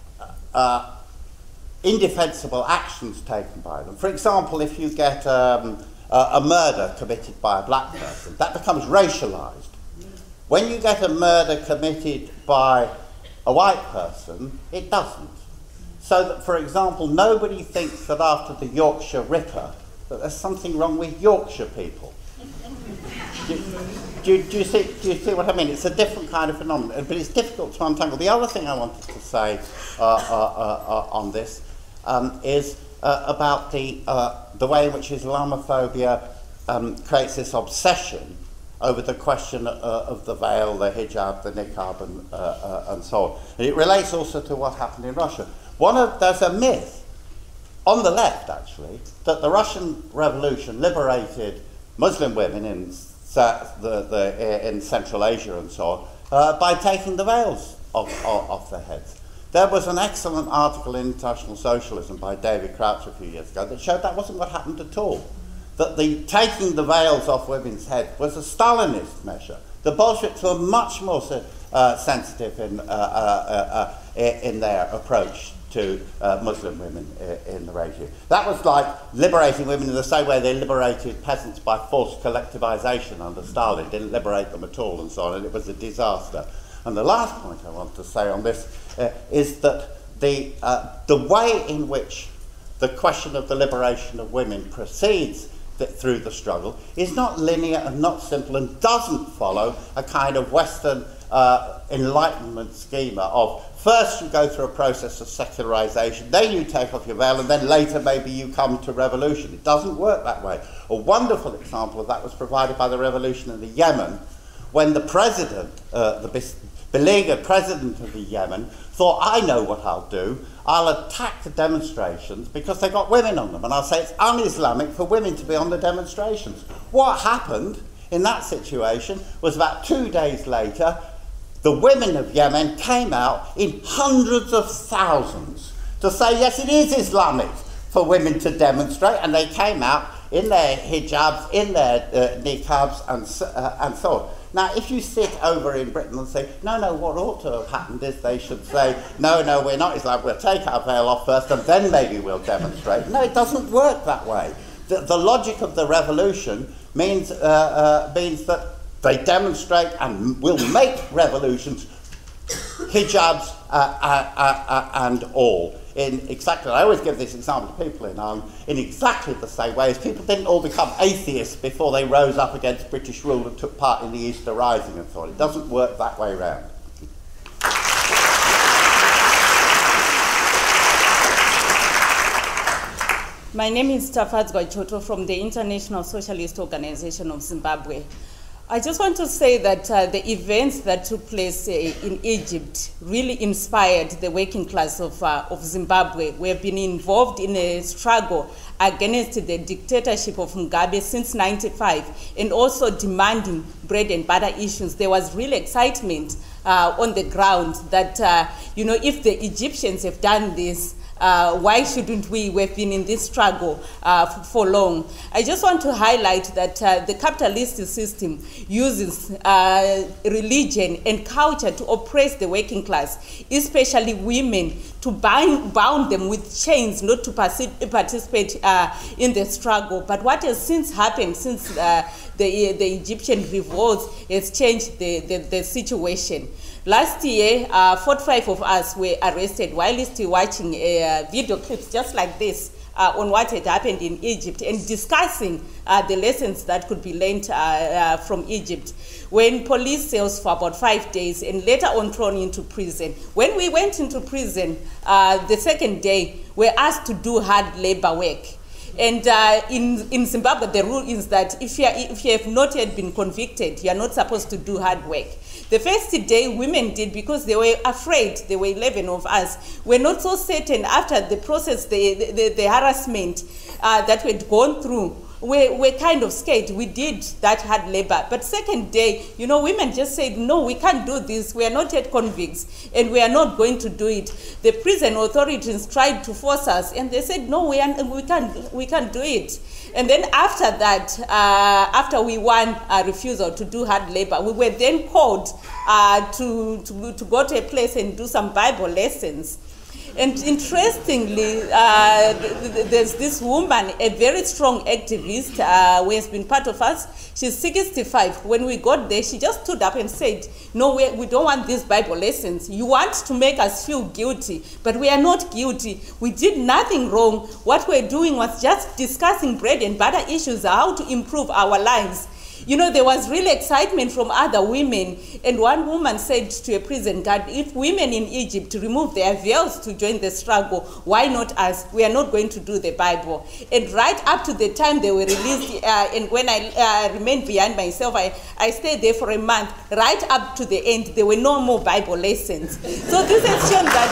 indefensible actions taken by them, for example, if you get a murder committed by a black person, that becomes racialized. When you get a murder committed by a white person, it doesn't. So that, for example, nobody thinks that after the Yorkshire Ripper that there's something wrong with Yorkshire people. Do you see what I mean? It's a different kind of phenomenon, but it's difficult to untangle. The other thing I wanted to say on this is about the way in which Islamophobia creates this obsession over the question of the veil, the hijab, the niqab, and so on. And it relates also to what happened in Russia. There's a myth, on the left actually, that the Russian Revolution liberated Muslim women in Central Asia and so on by taking the veils off their heads. There was an excellent article in International Socialism by David Crouch a few years ago that showed that wasn't what happened at all. That the taking the veils off women's heads was a Stalinist measure. The Bolsheviks were much more sensitive in their approach to Muslim women in the regime. That was like liberating women in the same way they liberated peasants by forced collectivization under Stalin, didn't liberate them at all and so on, and it was a disaster. And the last point I want to say on this is that the way in which the question of the liberation of women proceeds through the struggle is not linear and not simple and doesn't follow a kind of Western Enlightenment schema of first you go through a process of secularization, then you take off your veil, and then later maybe you come to revolution. It doesn't work that way. A wonderful example of that was provided by the revolution in the Yemen, when the president, the beleaguered president of the Yemen, thought, I know what I'll do. I'll attack the demonstrations because they got women on them, and I'll say it's un-Islamic for women to be on the demonstrations. What happened in that situation was about 2 days later, the women of Yemen came out in hundreds of thousands to say, yes, it is Islamic for women to demonstrate, and they came out in their hijabs, in their niqabs, and so on. Now, if you sit over in Britain and say, no, what ought to have happened is they should say, no, we're not Islamic, we'll take our veil off first, and then maybe we'll demonstrate. No, it doesn't work that way. The logic of the revolution means that they demonstrate and will make revolutions, hijabs and all. I always give this example to people in Ireland in exactly the same way as people didn't all become atheists before they rose up against British rule and took part in the Easter Rising and so on. It doesn't work that way round. My name is Tafadzwa Choto from the International Socialist Organization of Zimbabwe. I just want to say that the events that took place in Egypt really inspired the working class of Zimbabwe. We have been involved in a struggle against the dictatorship of Mugabe since '95, and also demanding bread and butter issues. There was real excitement on the ground that, if the Egyptians have done this, why shouldn't we? We've been in this struggle for long. I just want to highlight that the capitalist system uses religion and culture to oppress the working class, especially women, to bound them with chains, not to participate in the struggle. But what has since happened, since the Egyptian revolts, has changed the situation. Last year, 45 of us were arrested while still watching video clips just like this on what had happened in Egypt and discussing the lessons that could be learned from Egypt. When police cells for about 5 days and later on thrown into prison. When we went into prison, the second day, we were asked to do hard labor work. And in Zimbabwe, the rule is that if you have not yet been convicted, you are not supposed to do hard work. The first day, women did because they were afraid. There were 11 of us. We're not so certain after the process, the harassment that we'd gone through. We're kind of scared. We did that hard labor. But second day, women just said, no, we can't do this. We are not yet convicts, and we are not going to do it. The prison authorities tried to force us, and they said, no, we can't do it. And then after that, after we won a refusal to do hard labor, we were then called to go to a place and do some Bible lessons. And interestingly, there's this woman, a very strong activist, who has been part of us. She's 65. When we got there, she just stood up and said, no, we don't want these Bible lessons. You want to make us feel guilty, but we are not guilty. We did nothing wrong. What we're doing was just discussing bread and butter issues, how to improve our lives. There was real excitement from other women, and one woman said to a prison guard, if women in Egypt remove their veils to join the struggle, why not us? We are not going to do the Bible. And right up to the time they were released, and when I remained behind myself, I stayed there for a month. Right up to the end, there were no more Bible lessons. So this has shown that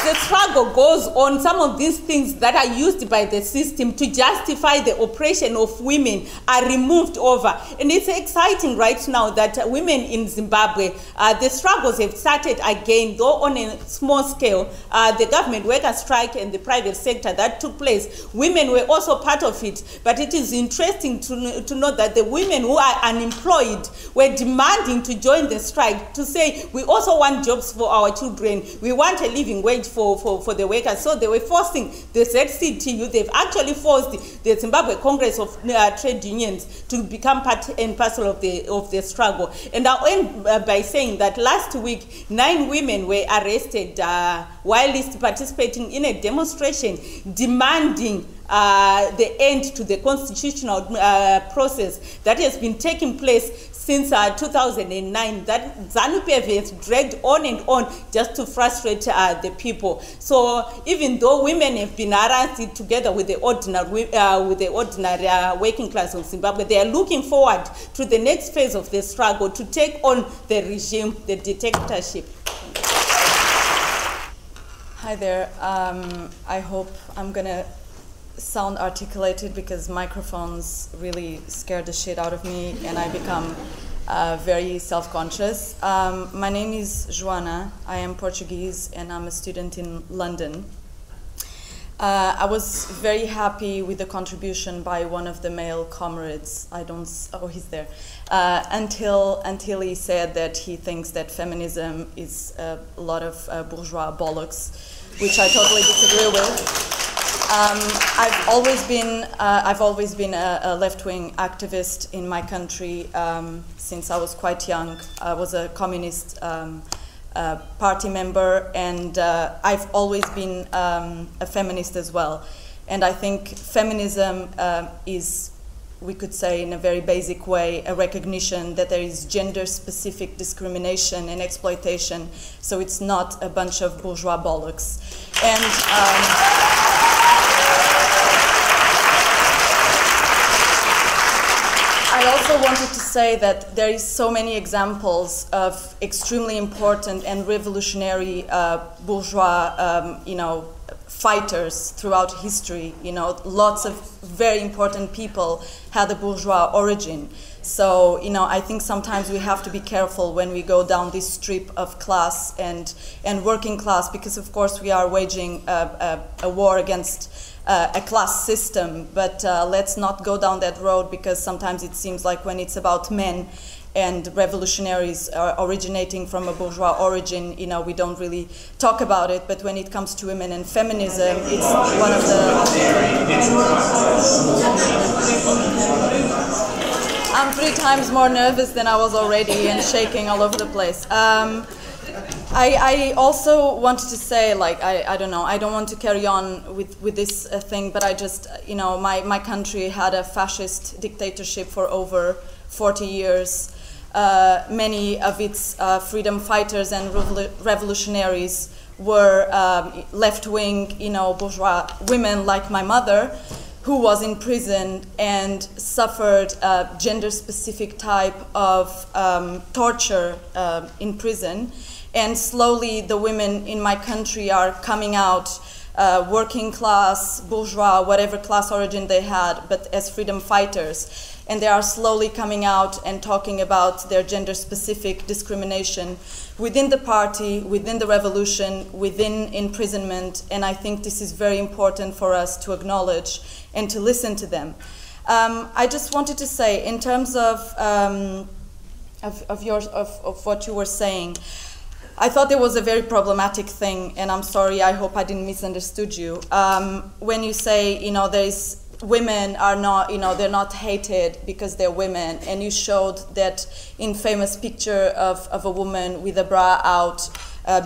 the struggle goes on, some of these things that are used by the system to justify the oppression of women are removed over. And it's exciting right now that women in Zimbabwe, the struggles have started again, though on a small scale. The government worker strike and the private sector that took place, women were also part of it. But it is interesting to note that the women who are unemployed were demanding to join the strike to say, we also want jobs for our children, we want a living wage for the workers. So they were forcing the ZCTU, they've actually forced the Zimbabwe Congress of Trade Unions to become part and parcel of the struggle. And I'll end by saying that last week, 9 women were arrested while participating in a demonstration demanding the end to the constitutional process that has been taking place since 2009, that ZANU-PF has dragged on and on just to frustrate the people. So even though women have been harassed together with the ordinary working class of Zimbabwe, they are looking forward to the next phase of the struggle to take on the regime, the dictatorship. Hi there. I hope I'm gonna sound articulated because microphones really scare the shit out of me and I become very self-conscious. My name is Joana. I am Portuguese and I'm a student in London. I was very happy with the contribution by one of the male comrades. Oh, he's there. Until he said that he thinks that feminism is a lot of bourgeois bollocks, which I totally disagree with. I've always been a left-wing activist in my country since I was quite young. I was a communist party member, and I've always been a feminist as well. And I think feminism is, we could say in a very basic way, a recognition that there is gender-specific discrimination and exploitation, so it's not a bunch of bourgeois bollocks. And I also wanted to say that there is so many examples of extremely important and revolutionary bourgeois, fighters throughout history. Lots of very important people had a bourgeois origin. So, I think sometimes we have to be careful when we go down this strip of class and working class, because of course we are waging a war against a class system, but let's not go down that road, because sometimes it seems like when it's about men and revolutionaries originating from a bourgeois origin, we don't really talk about it, but when it comes to women and feminism, it's one of the... I'm 3 times more nervous than I was already and shaking all over the place. I also wanted to say, I don't know, I don't want to carry on with this thing, but I just, my country had a fascist dictatorship for over 40 years. Many of its freedom fighters and revolutionaries were left-wing, bourgeois women like my mother, who was in prison and suffered a gender-specific type of torture in prison. And slowly the women in my country are coming out, working class, bourgeois, whatever class origin they had, but as freedom fighters. And they are slowly coming out and talking about their gender-specific discrimination within the party, within the revolution, within imprisonment. And I think this is very important for us to acknowledge and to listen to them. I just wanted to say, in terms of what you were saying, I thought there was a very problematic thing, and I'm sorry, I hope I didn't misunderstood you. When you say, women are not, they're not hated because they're women, and you showed that in famous picture of a woman with a bra out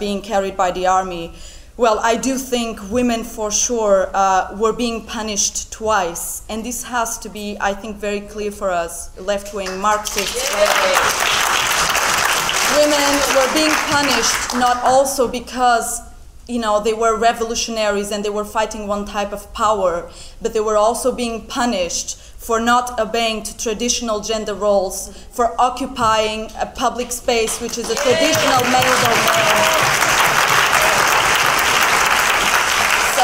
being carried by the army. Well, I do think women for sure were being punished twice, and this has to be, I think, very clear for us, left-wing Marxists. Women were being punished not also because they were revolutionaries and they were fighting one type of power, but they were also being punished for not obeying to traditional gender roles, for occupying a public space which is a traditional male domain.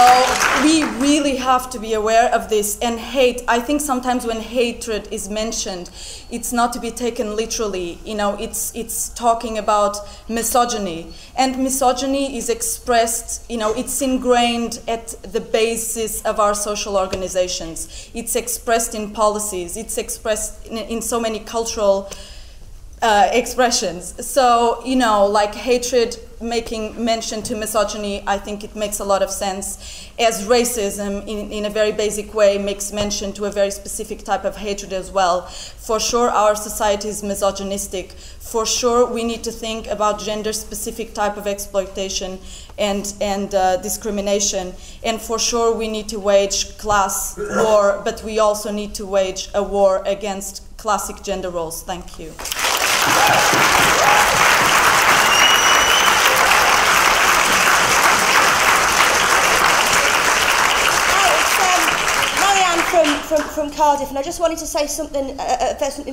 So we really have to be aware of this. And hate, I think sometimes when hatred is mentioned, it's not to be taken literally. You know, it's talking about misogyny. And misogyny is expressed, you know, it's ingrained at the basis of our social organizations. It's expressed in policies. It's expressed in so many cultural expressions. So, you know, like hatred making mention to misogyny, I think it makes a lot of sense, as racism in a very basic way makes mention to a very specific type of hatred as well. For sure our society is misogynistic. For sure we need to think about gender-specific type of exploitation and discrimination. And for sure we need to wage class war, but we also need to wage a war against classic gender roles. Thank you. From Cardiff, and I just wanted to say something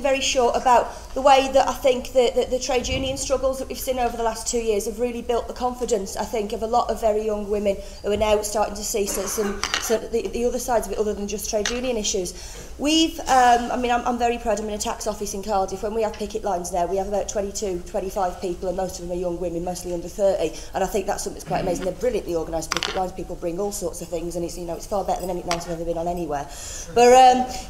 very short about the way that I think the trade union struggles that we've seen over the last 2 years have really built the confidence, I think, of a lot of very young women who are now starting to see the other sides of it other than just trade union issues. We've, I'm very proud. I'm in a tax office in Cardiff. When we have picket lines now, we have about 22, 25 people, and most of them are young women, mostly under 30, and I think that's something that's quite amazing. They're brilliantly organised picket lines. People bring all sorts of things, and it's, you know, it's far better than anything else I've ever been on anywhere. But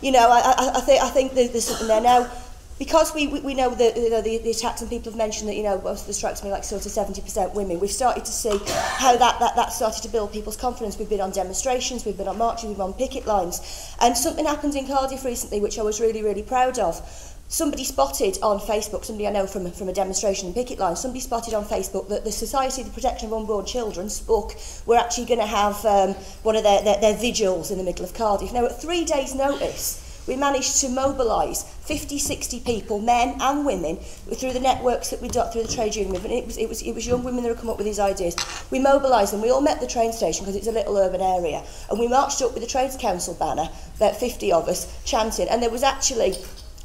you know, I think there's something there now. Because we know that, you know, the attacks, and people have mentioned that, you know, most of the strikes are like sort of 70% women. We've started to see how that started to build people's confidence. We've been on demonstrations, we've been on marches, we've been on picket lines. And something happened in Cardiff recently, which I was really, really proud of. Somebody spotted on Facebook, somebody I know from a demonstration and picket line, somebody spotted on Facebook that the Society of the Protection of Unborn Children, SPUC, were actually going to have one of their vigils in the middle of Cardiff. Now, at 3 days' notice, we managed to mobilise 50, 60 people, men and women, through the networks that we got through the trade union movement. It was young women that had come up with these ideas. We mobilised them. We all met at the train station because it's a little urban area, and we marched up with the Trades Council banner, about 50 of us, chanting. And there was actually,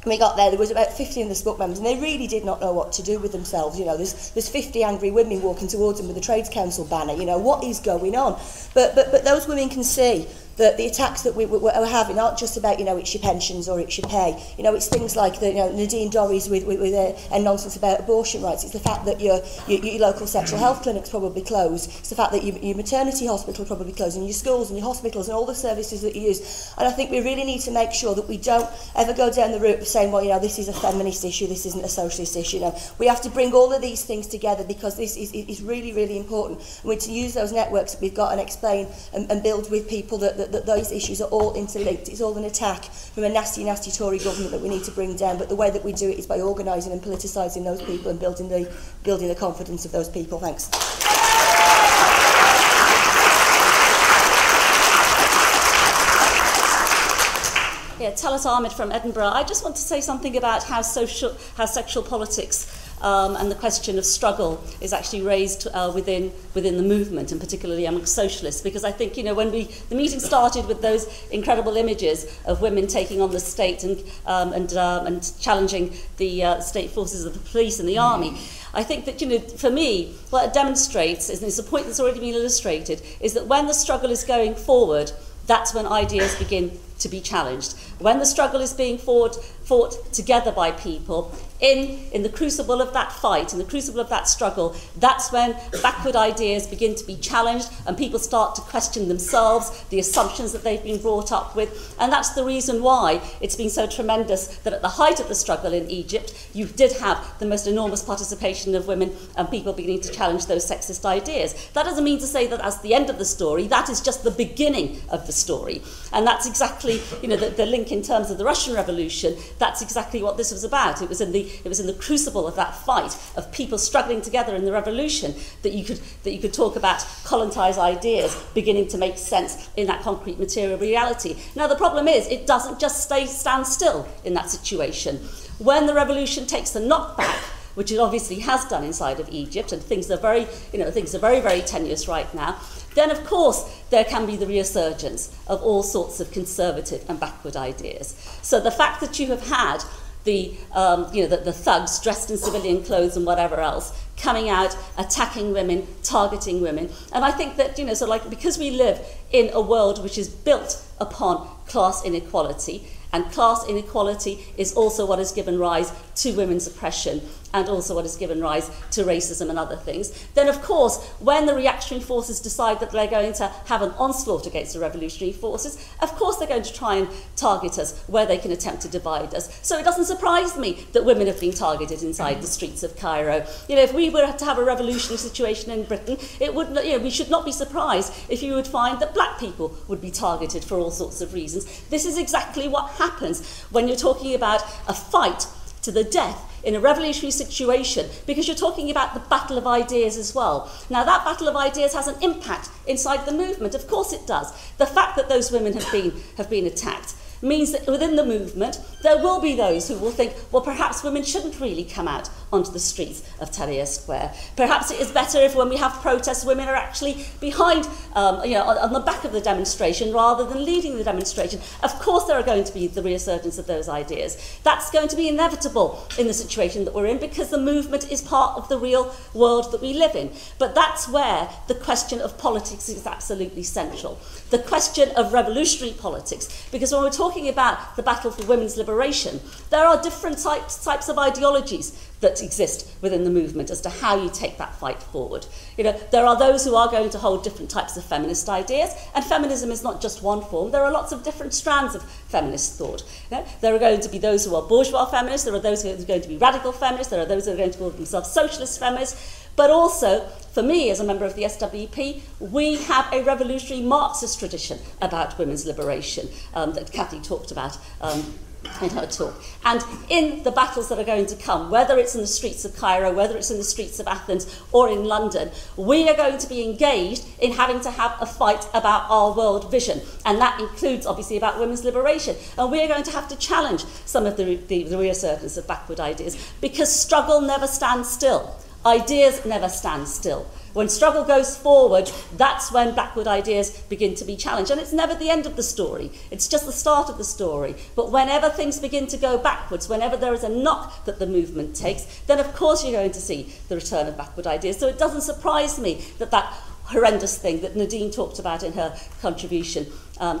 when we got there was about 50 of the SPUC members, and they really did not know what to do with themselves. You know, there's 50 angry women walking towards them with the Trades Council banner. You know, what is going on? But those women can see that the attacks that we're having aren't just about, you know, it's your pensions or it's your pay. You know, it's things like the, you know, Nadine Dorries with nonsense about abortion rights. It's the fact that your local sexual health clinic's probably closed. It's the fact that your maternity hospital probably closed, and your schools and your hospitals and all the services that you use. And I think we really need to make sure that we don't ever go down the route of saying, well, you know, this is a feminist issue, this isn't a socialist issue. You know, we have to bring all of these things together, because this is really, really important. And we need to use those networks that we've got and explain and build with people that those issues are all interlinked. It's all an attack from a nasty, nasty Tory government that we need to bring down. But the way that we do it is by organising and politicising those people and building the confidence of those people. Thanks. Yeah, Talat Ahmed from Edinburgh. I just want to say something about how sexual politics and the question of struggle is actually raised within the movement, and particularly amongst socialists, because I think, you know, when the meeting started with those incredible images of women taking on the state and challenging the state forces of the police and the army, I think that, you know, for me, what it demonstrates, and it's a point that's already been illustrated, is that when the struggle is going forward, that's when ideas begin to be challenged. When the struggle is being fought together by people, in the crucible of that fight, in the crucible of that struggle, that's when backward ideas begin to be challenged and people start to question themselves, the assumptions that they've been brought up with. And that's the reason why it's been so tremendous that at the height of the struggle in Egypt, you did have the most enormous participation of women and people beginning to challenge those sexist ideas. That doesn't mean to say that as the end of the story, that is just the beginning of the story. And that's exactly, you know, the link in terms of the Russian Revolution. That's exactly what this was about. It was in the crucible of that fight of people struggling together in the revolution that you could talk about colonized ideas beginning to make sense in that concrete material reality. Now the problem is it doesn't just stand still in that situation. When the revolution takes a knockback, which it obviously has done inside of Egypt, and things are very, very tenuous right now, then of course there can be the resurgence of all sorts of conservative and backward ideas. So the fact that you have had the thugs dressed in civilian clothes and whatever else coming out, attacking women, targeting women. And I think that, you know, so like, because we live in a world which is built upon class inequality, and class inequality is also what has given rise to women's oppression and also what has given rise to racism and other things, then of course, when the reactionary forces decide that they're going to have an onslaught against the revolutionary forces, of course they're going to try and target us where they can attempt to divide us. So it doesn't surprise me that women have been targeted inside the streets of Cairo. You know, if we were to have a revolutionary situation in Britain, it would, you know, we should not be surprised if you would find that black people would be targeted for all sorts of reasons. This is exactly what happens when you're talking about a fight to the death in a revolutionary situation, because you're talking about the battle of ideas as well. Now, that battle of ideas has an impact inside the movement. Of course it does. The fact that those women have been attacked means that within the movement, there will be those who will think, well, perhaps women shouldn't really come out onto the streets of Tahrir Square. Perhaps it is better if when we have protests, women are actually behind, you know, on the back of the demonstration rather than leading the demonstration. Of course, there are going to be the resurgence of those ideas. That's going to be inevitable in the situation that we're in because the movement is part of the real world that we live in. But that's where the question of politics is absolutely central. The question of revolutionary politics, because when we're talking about the battle for women's liberation, there are different types of ideologies that exist within the movement as to how you take that fight forward. You know, there are those who are going to hold different types of feminist ideas, and feminism is not just one form. There are lots of different strands of feminist thought. You know, there are going to be those who are bourgeois feminists, there are those who are going to be radical feminists, there are those who are going to call themselves socialist feminists, but also, for me, as a member of the SWP, we have a revolutionary Marxist tradition about women's liberation that Cathy talked about in her talk. And in the battles that are going to come, whether it's in the streets of Cairo, whether it's in the streets of Athens or in London, we are going to be engaged in having to have a fight about our world vision. And that includes, obviously, about women's liberation. And we are going to have to challenge some of the resurgence of backward ideas, because struggle never stands still. Ideas never stand still. When struggle goes forward, that's when backward ideas begin to be challenged. And it's never the end of the story. It's just the start of the story. But whenever things begin to go backwards, whenever there is a knock that the movement takes, then of course you're going to see the return of backward ideas. So it doesn't surprise me that that horrendous thing that Nadine talked about in her contribution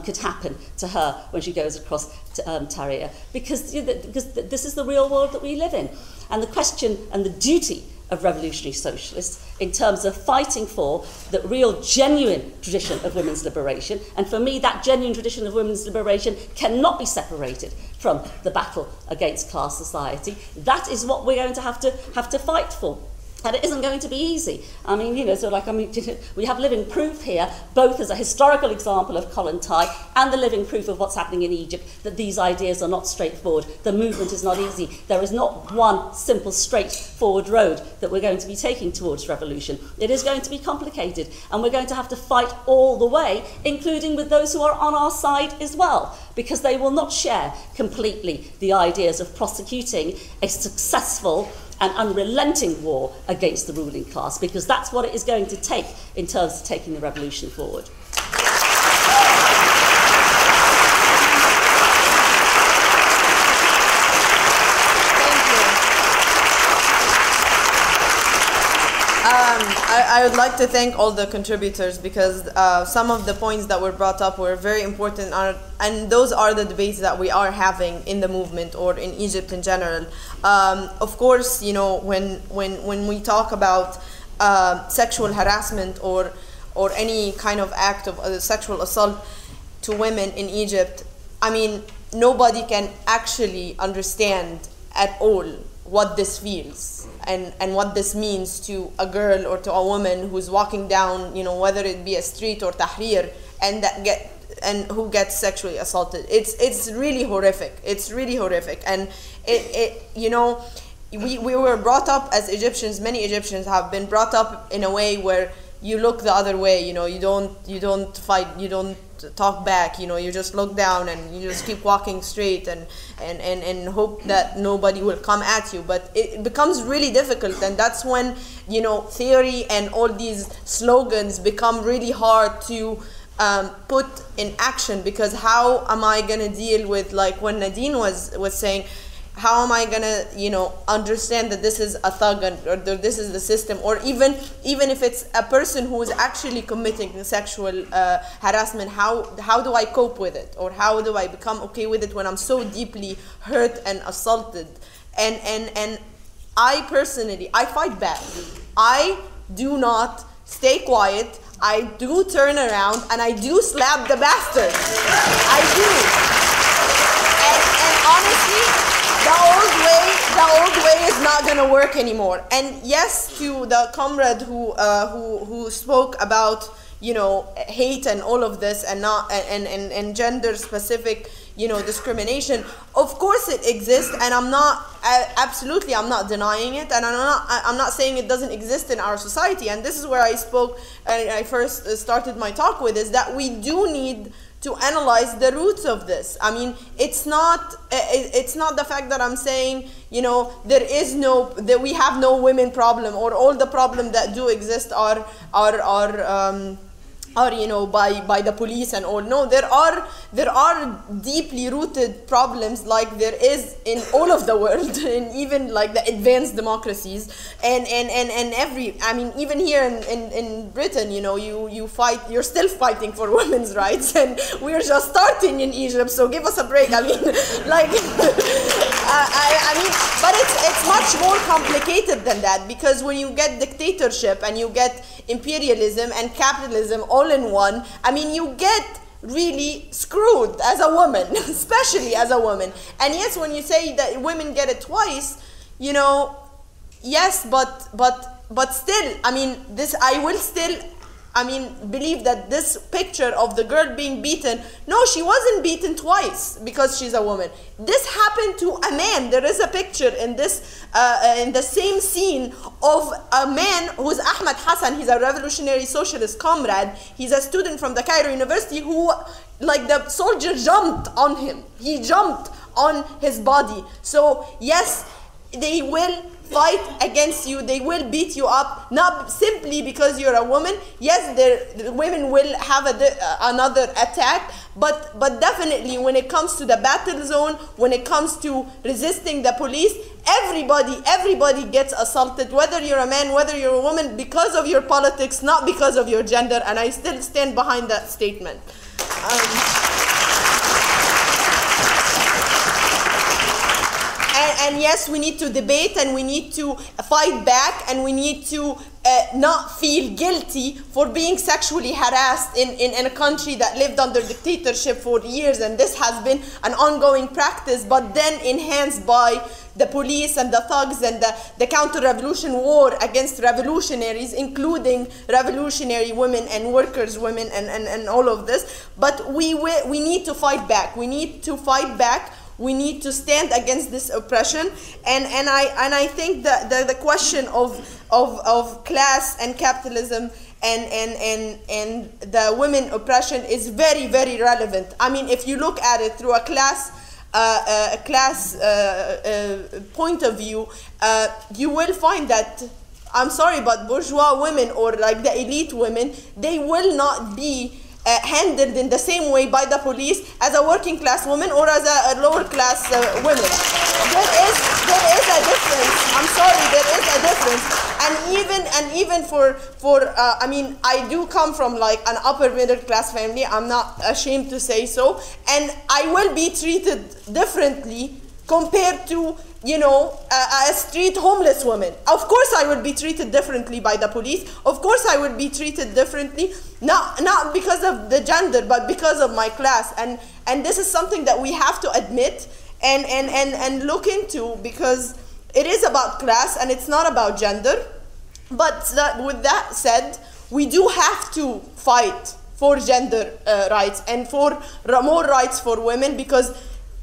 could happen to her when she goes across to Tahrir. Because this is the real world that we live in. And the question and the duty of revolutionary socialists in terms of fighting for the real genuine tradition of women's liberation, and for me that genuine tradition of women's liberation cannot be separated from the battle against class society. That is what we're going to have to fight for. And it isn't going to be easy. I mean, you know, so like, I mean, we have living proof here, both as a historical example of Kollontai and the living proof of what's happening in Egypt, that these ideas are not straightforward. The movement is not easy. There is not one simple, straightforward road that we're going to be taking towards revolution. It is going to be complicated, and we're going to have to fight all the way, including with those who are on our side as well, because they will not share completely the ideas of prosecuting a successful and unrelenting war against the ruling class, because that's what it is going to take in terms of taking the revolution forward. I would like to thank all the contributors, because some of the points that were brought up were very important, and those are the debates that we are having in the movement or in Egypt in general. Of course, you know, when we talk about sexual harassment or any kind of act of sexual assault to women in Egypt, I mean, nobody can actually understand at all what this feels and what this means to a girl or to a woman who's walking down, you know, whether it be a street or Tahrir, and who gets sexually assaulted. It's really horrific. It's really horrific. And it you know, we were brought up as Egyptians. Many Egyptians have been brought up in a way where you look the other way. You know, you don't fight. You don't talk back. You know, you just look down and you just keep walking straight and hope that nobody will come at you. But it becomes really difficult, and that's when, you know, theory and all these slogans become really hard to put in action, because how am I gonna deal with, like when Nadine was saying, how am I gonna, you know, understand that this is a thug or this is the system, or even if it's a person who is actually committing sexual harassment, how do I cope with it, or how do I become okay with it when I'm so deeply hurt and assaulted? And I personally, I fight back. I do not stay quiet. I do turn around and I do slap the bastard. I do. And honestly, the old way is not gonna work anymore. And yes, to the comrade who spoke about, you know, hate and all of this, and not and gender specific, you know, discrimination. Of course it exists, and I'm not denying it, and I'm not saying it doesn't exist in our society. And this is where I spoke and I first started my talk with, is that we do need to analyze the roots of this. I mean, it's not the fact that I'm saying, you know, that we have no women problem, or all the problems that do exist are you know, by the police and all. No, there are deeply rooted problems, like there is in all of the world, and even like the advanced democracies, and I mean, even here in Britain, you know, you're still fighting for women's rights, and we're just starting in Egypt, so give us a break. I mean, like, I mean, but it's much more complicated than that, because when you get dictatorship and you get imperialism and capitalism all in one, I mean, you get really screwed as a woman, especially as a woman. And yes, when you say that women get it twice, you know, yes, but still, I mean, believe that this picture of the girl being beaten, no, she wasn't beaten twice because she's a woman. This happened to a man. There is a picture in this, in the same scene, of a man who's Ahmed Hassan. He's a revolutionary socialist comrade. He's a student from the Cairo University who, like, the soldier jumped on him. He jumped on his body. So yes, they will fight against you, they will beat you up, not simply because you're a woman. Yes, the women will have another attack, but definitely when it comes to the battle zone, when it comes to resisting the police, everybody gets assaulted, whether you're a man, whether you're a woman, because of your politics, not because of your gender. And I still stand behind that statement. And yes, we need to debate, and we need to fight back, and we need to not feel guilty for being sexually harassed in a country that lived under dictatorship for years. And this has been an ongoing practice, but then enhanced by the police and the thugs and the counter-revolution war against revolutionaries, including revolutionary women and workers' women and all of this. But we need to fight back. We need to fight back. We need to stand against this oppression, and I think that the question of class and capitalism and the women oppression is very, very relevant. I mean, if you look at it through a class point of view, you will find that, I'm sorry, but bourgeois women, or like the elite women, they will not be handled in the same way by the police as a working class woman or as a lower class woman. There is a difference. I'm sorry, there is a difference. And even for I mean, I do come from like an upper middle class family. I'm not ashamed to say so, and I will be treated differently compared to, you know, a street homeless woman. Of course I will be treated differently by the police. Of course I will be treated differently, not because of the gender, but because of my class. And this is something that we have to admit and look into, because it is about class and it's not about gender. But with that said, we do have to fight for gender rights and for more rights for women, because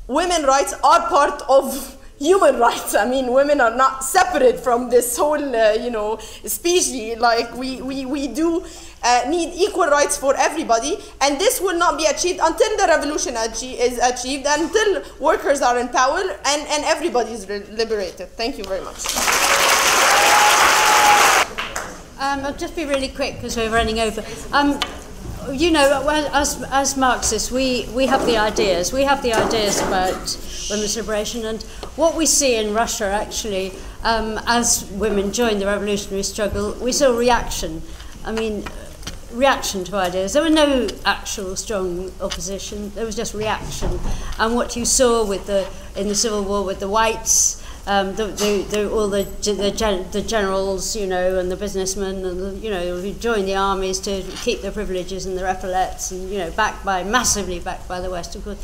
women's rights are part of human rights. I mean, women are not separate from this whole, you know, species. Like, we do need equal rights for everybody, and this will not be achieved until the revolution is achieved, until workers are in power and everybody is liberated. Thank you very much. I'll just be really quick because we're running over. you know, as Marxists, we have the ideas. We have the ideas about women's liberation, and what we see in Russia, actually, as women joined the revolutionary struggle, we saw reaction. I mean, reaction to ideas. There were no actual strong opposition. There was just reaction. And what you saw with in the Civil War with the whites, all the generals, you know, and the businessmen, and who joined the armies to keep their privileges and their epaulettes, and massively backed by the West, of course.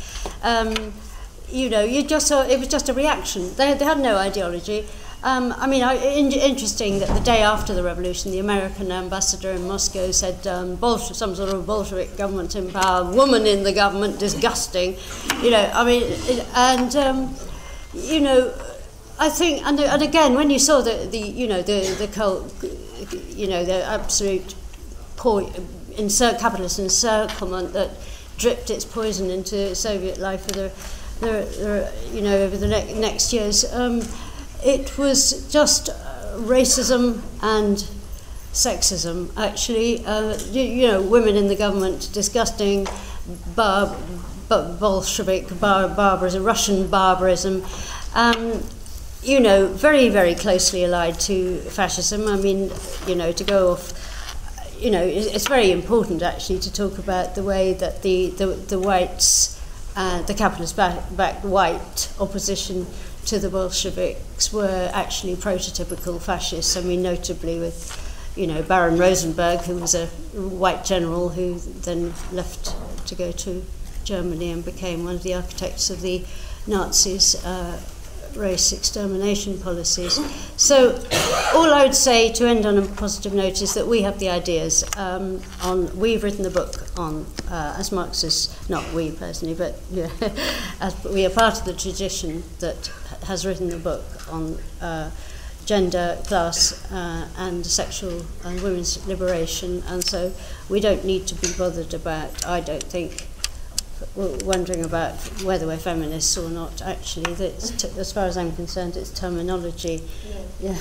You just saw it was just a reaction. They had no ideology. Interesting that the day after the revolution, the American ambassador in Moscow said, some sort of Bolshevik government in power, woman in the government, disgusting. I think, and again, when you saw the absolute capitalist encirclement that dripped its poison into Soviet life over the next years, it was just racism and sexism, actually. Women in the government, disgusting, Bolshevik barbarism, Russian barbarism. Very, very closely allied to fascism. I mean, to go off, it's very important actually to talk about the way that the whites, the capitalist-backed white opposition to the Bolsheviks were actually prototypical fascists. I mean, notably with, Baron Rosenberg, who was a white general who then left to go to Germany and became one of the architects of the Nazis' race extermination policies. So all I would say to end on a positive note is that we have the ideas. We've written the book on, as Marxists, not we personally, but as we are part of the tradition that has written the book on gender, class, and sexual and women's liberation, and so we don't need to be bothered about, I don't think, wondering about whether we're feminists or not. Actually, as far as I'm concerned, it's terminology. Yeah.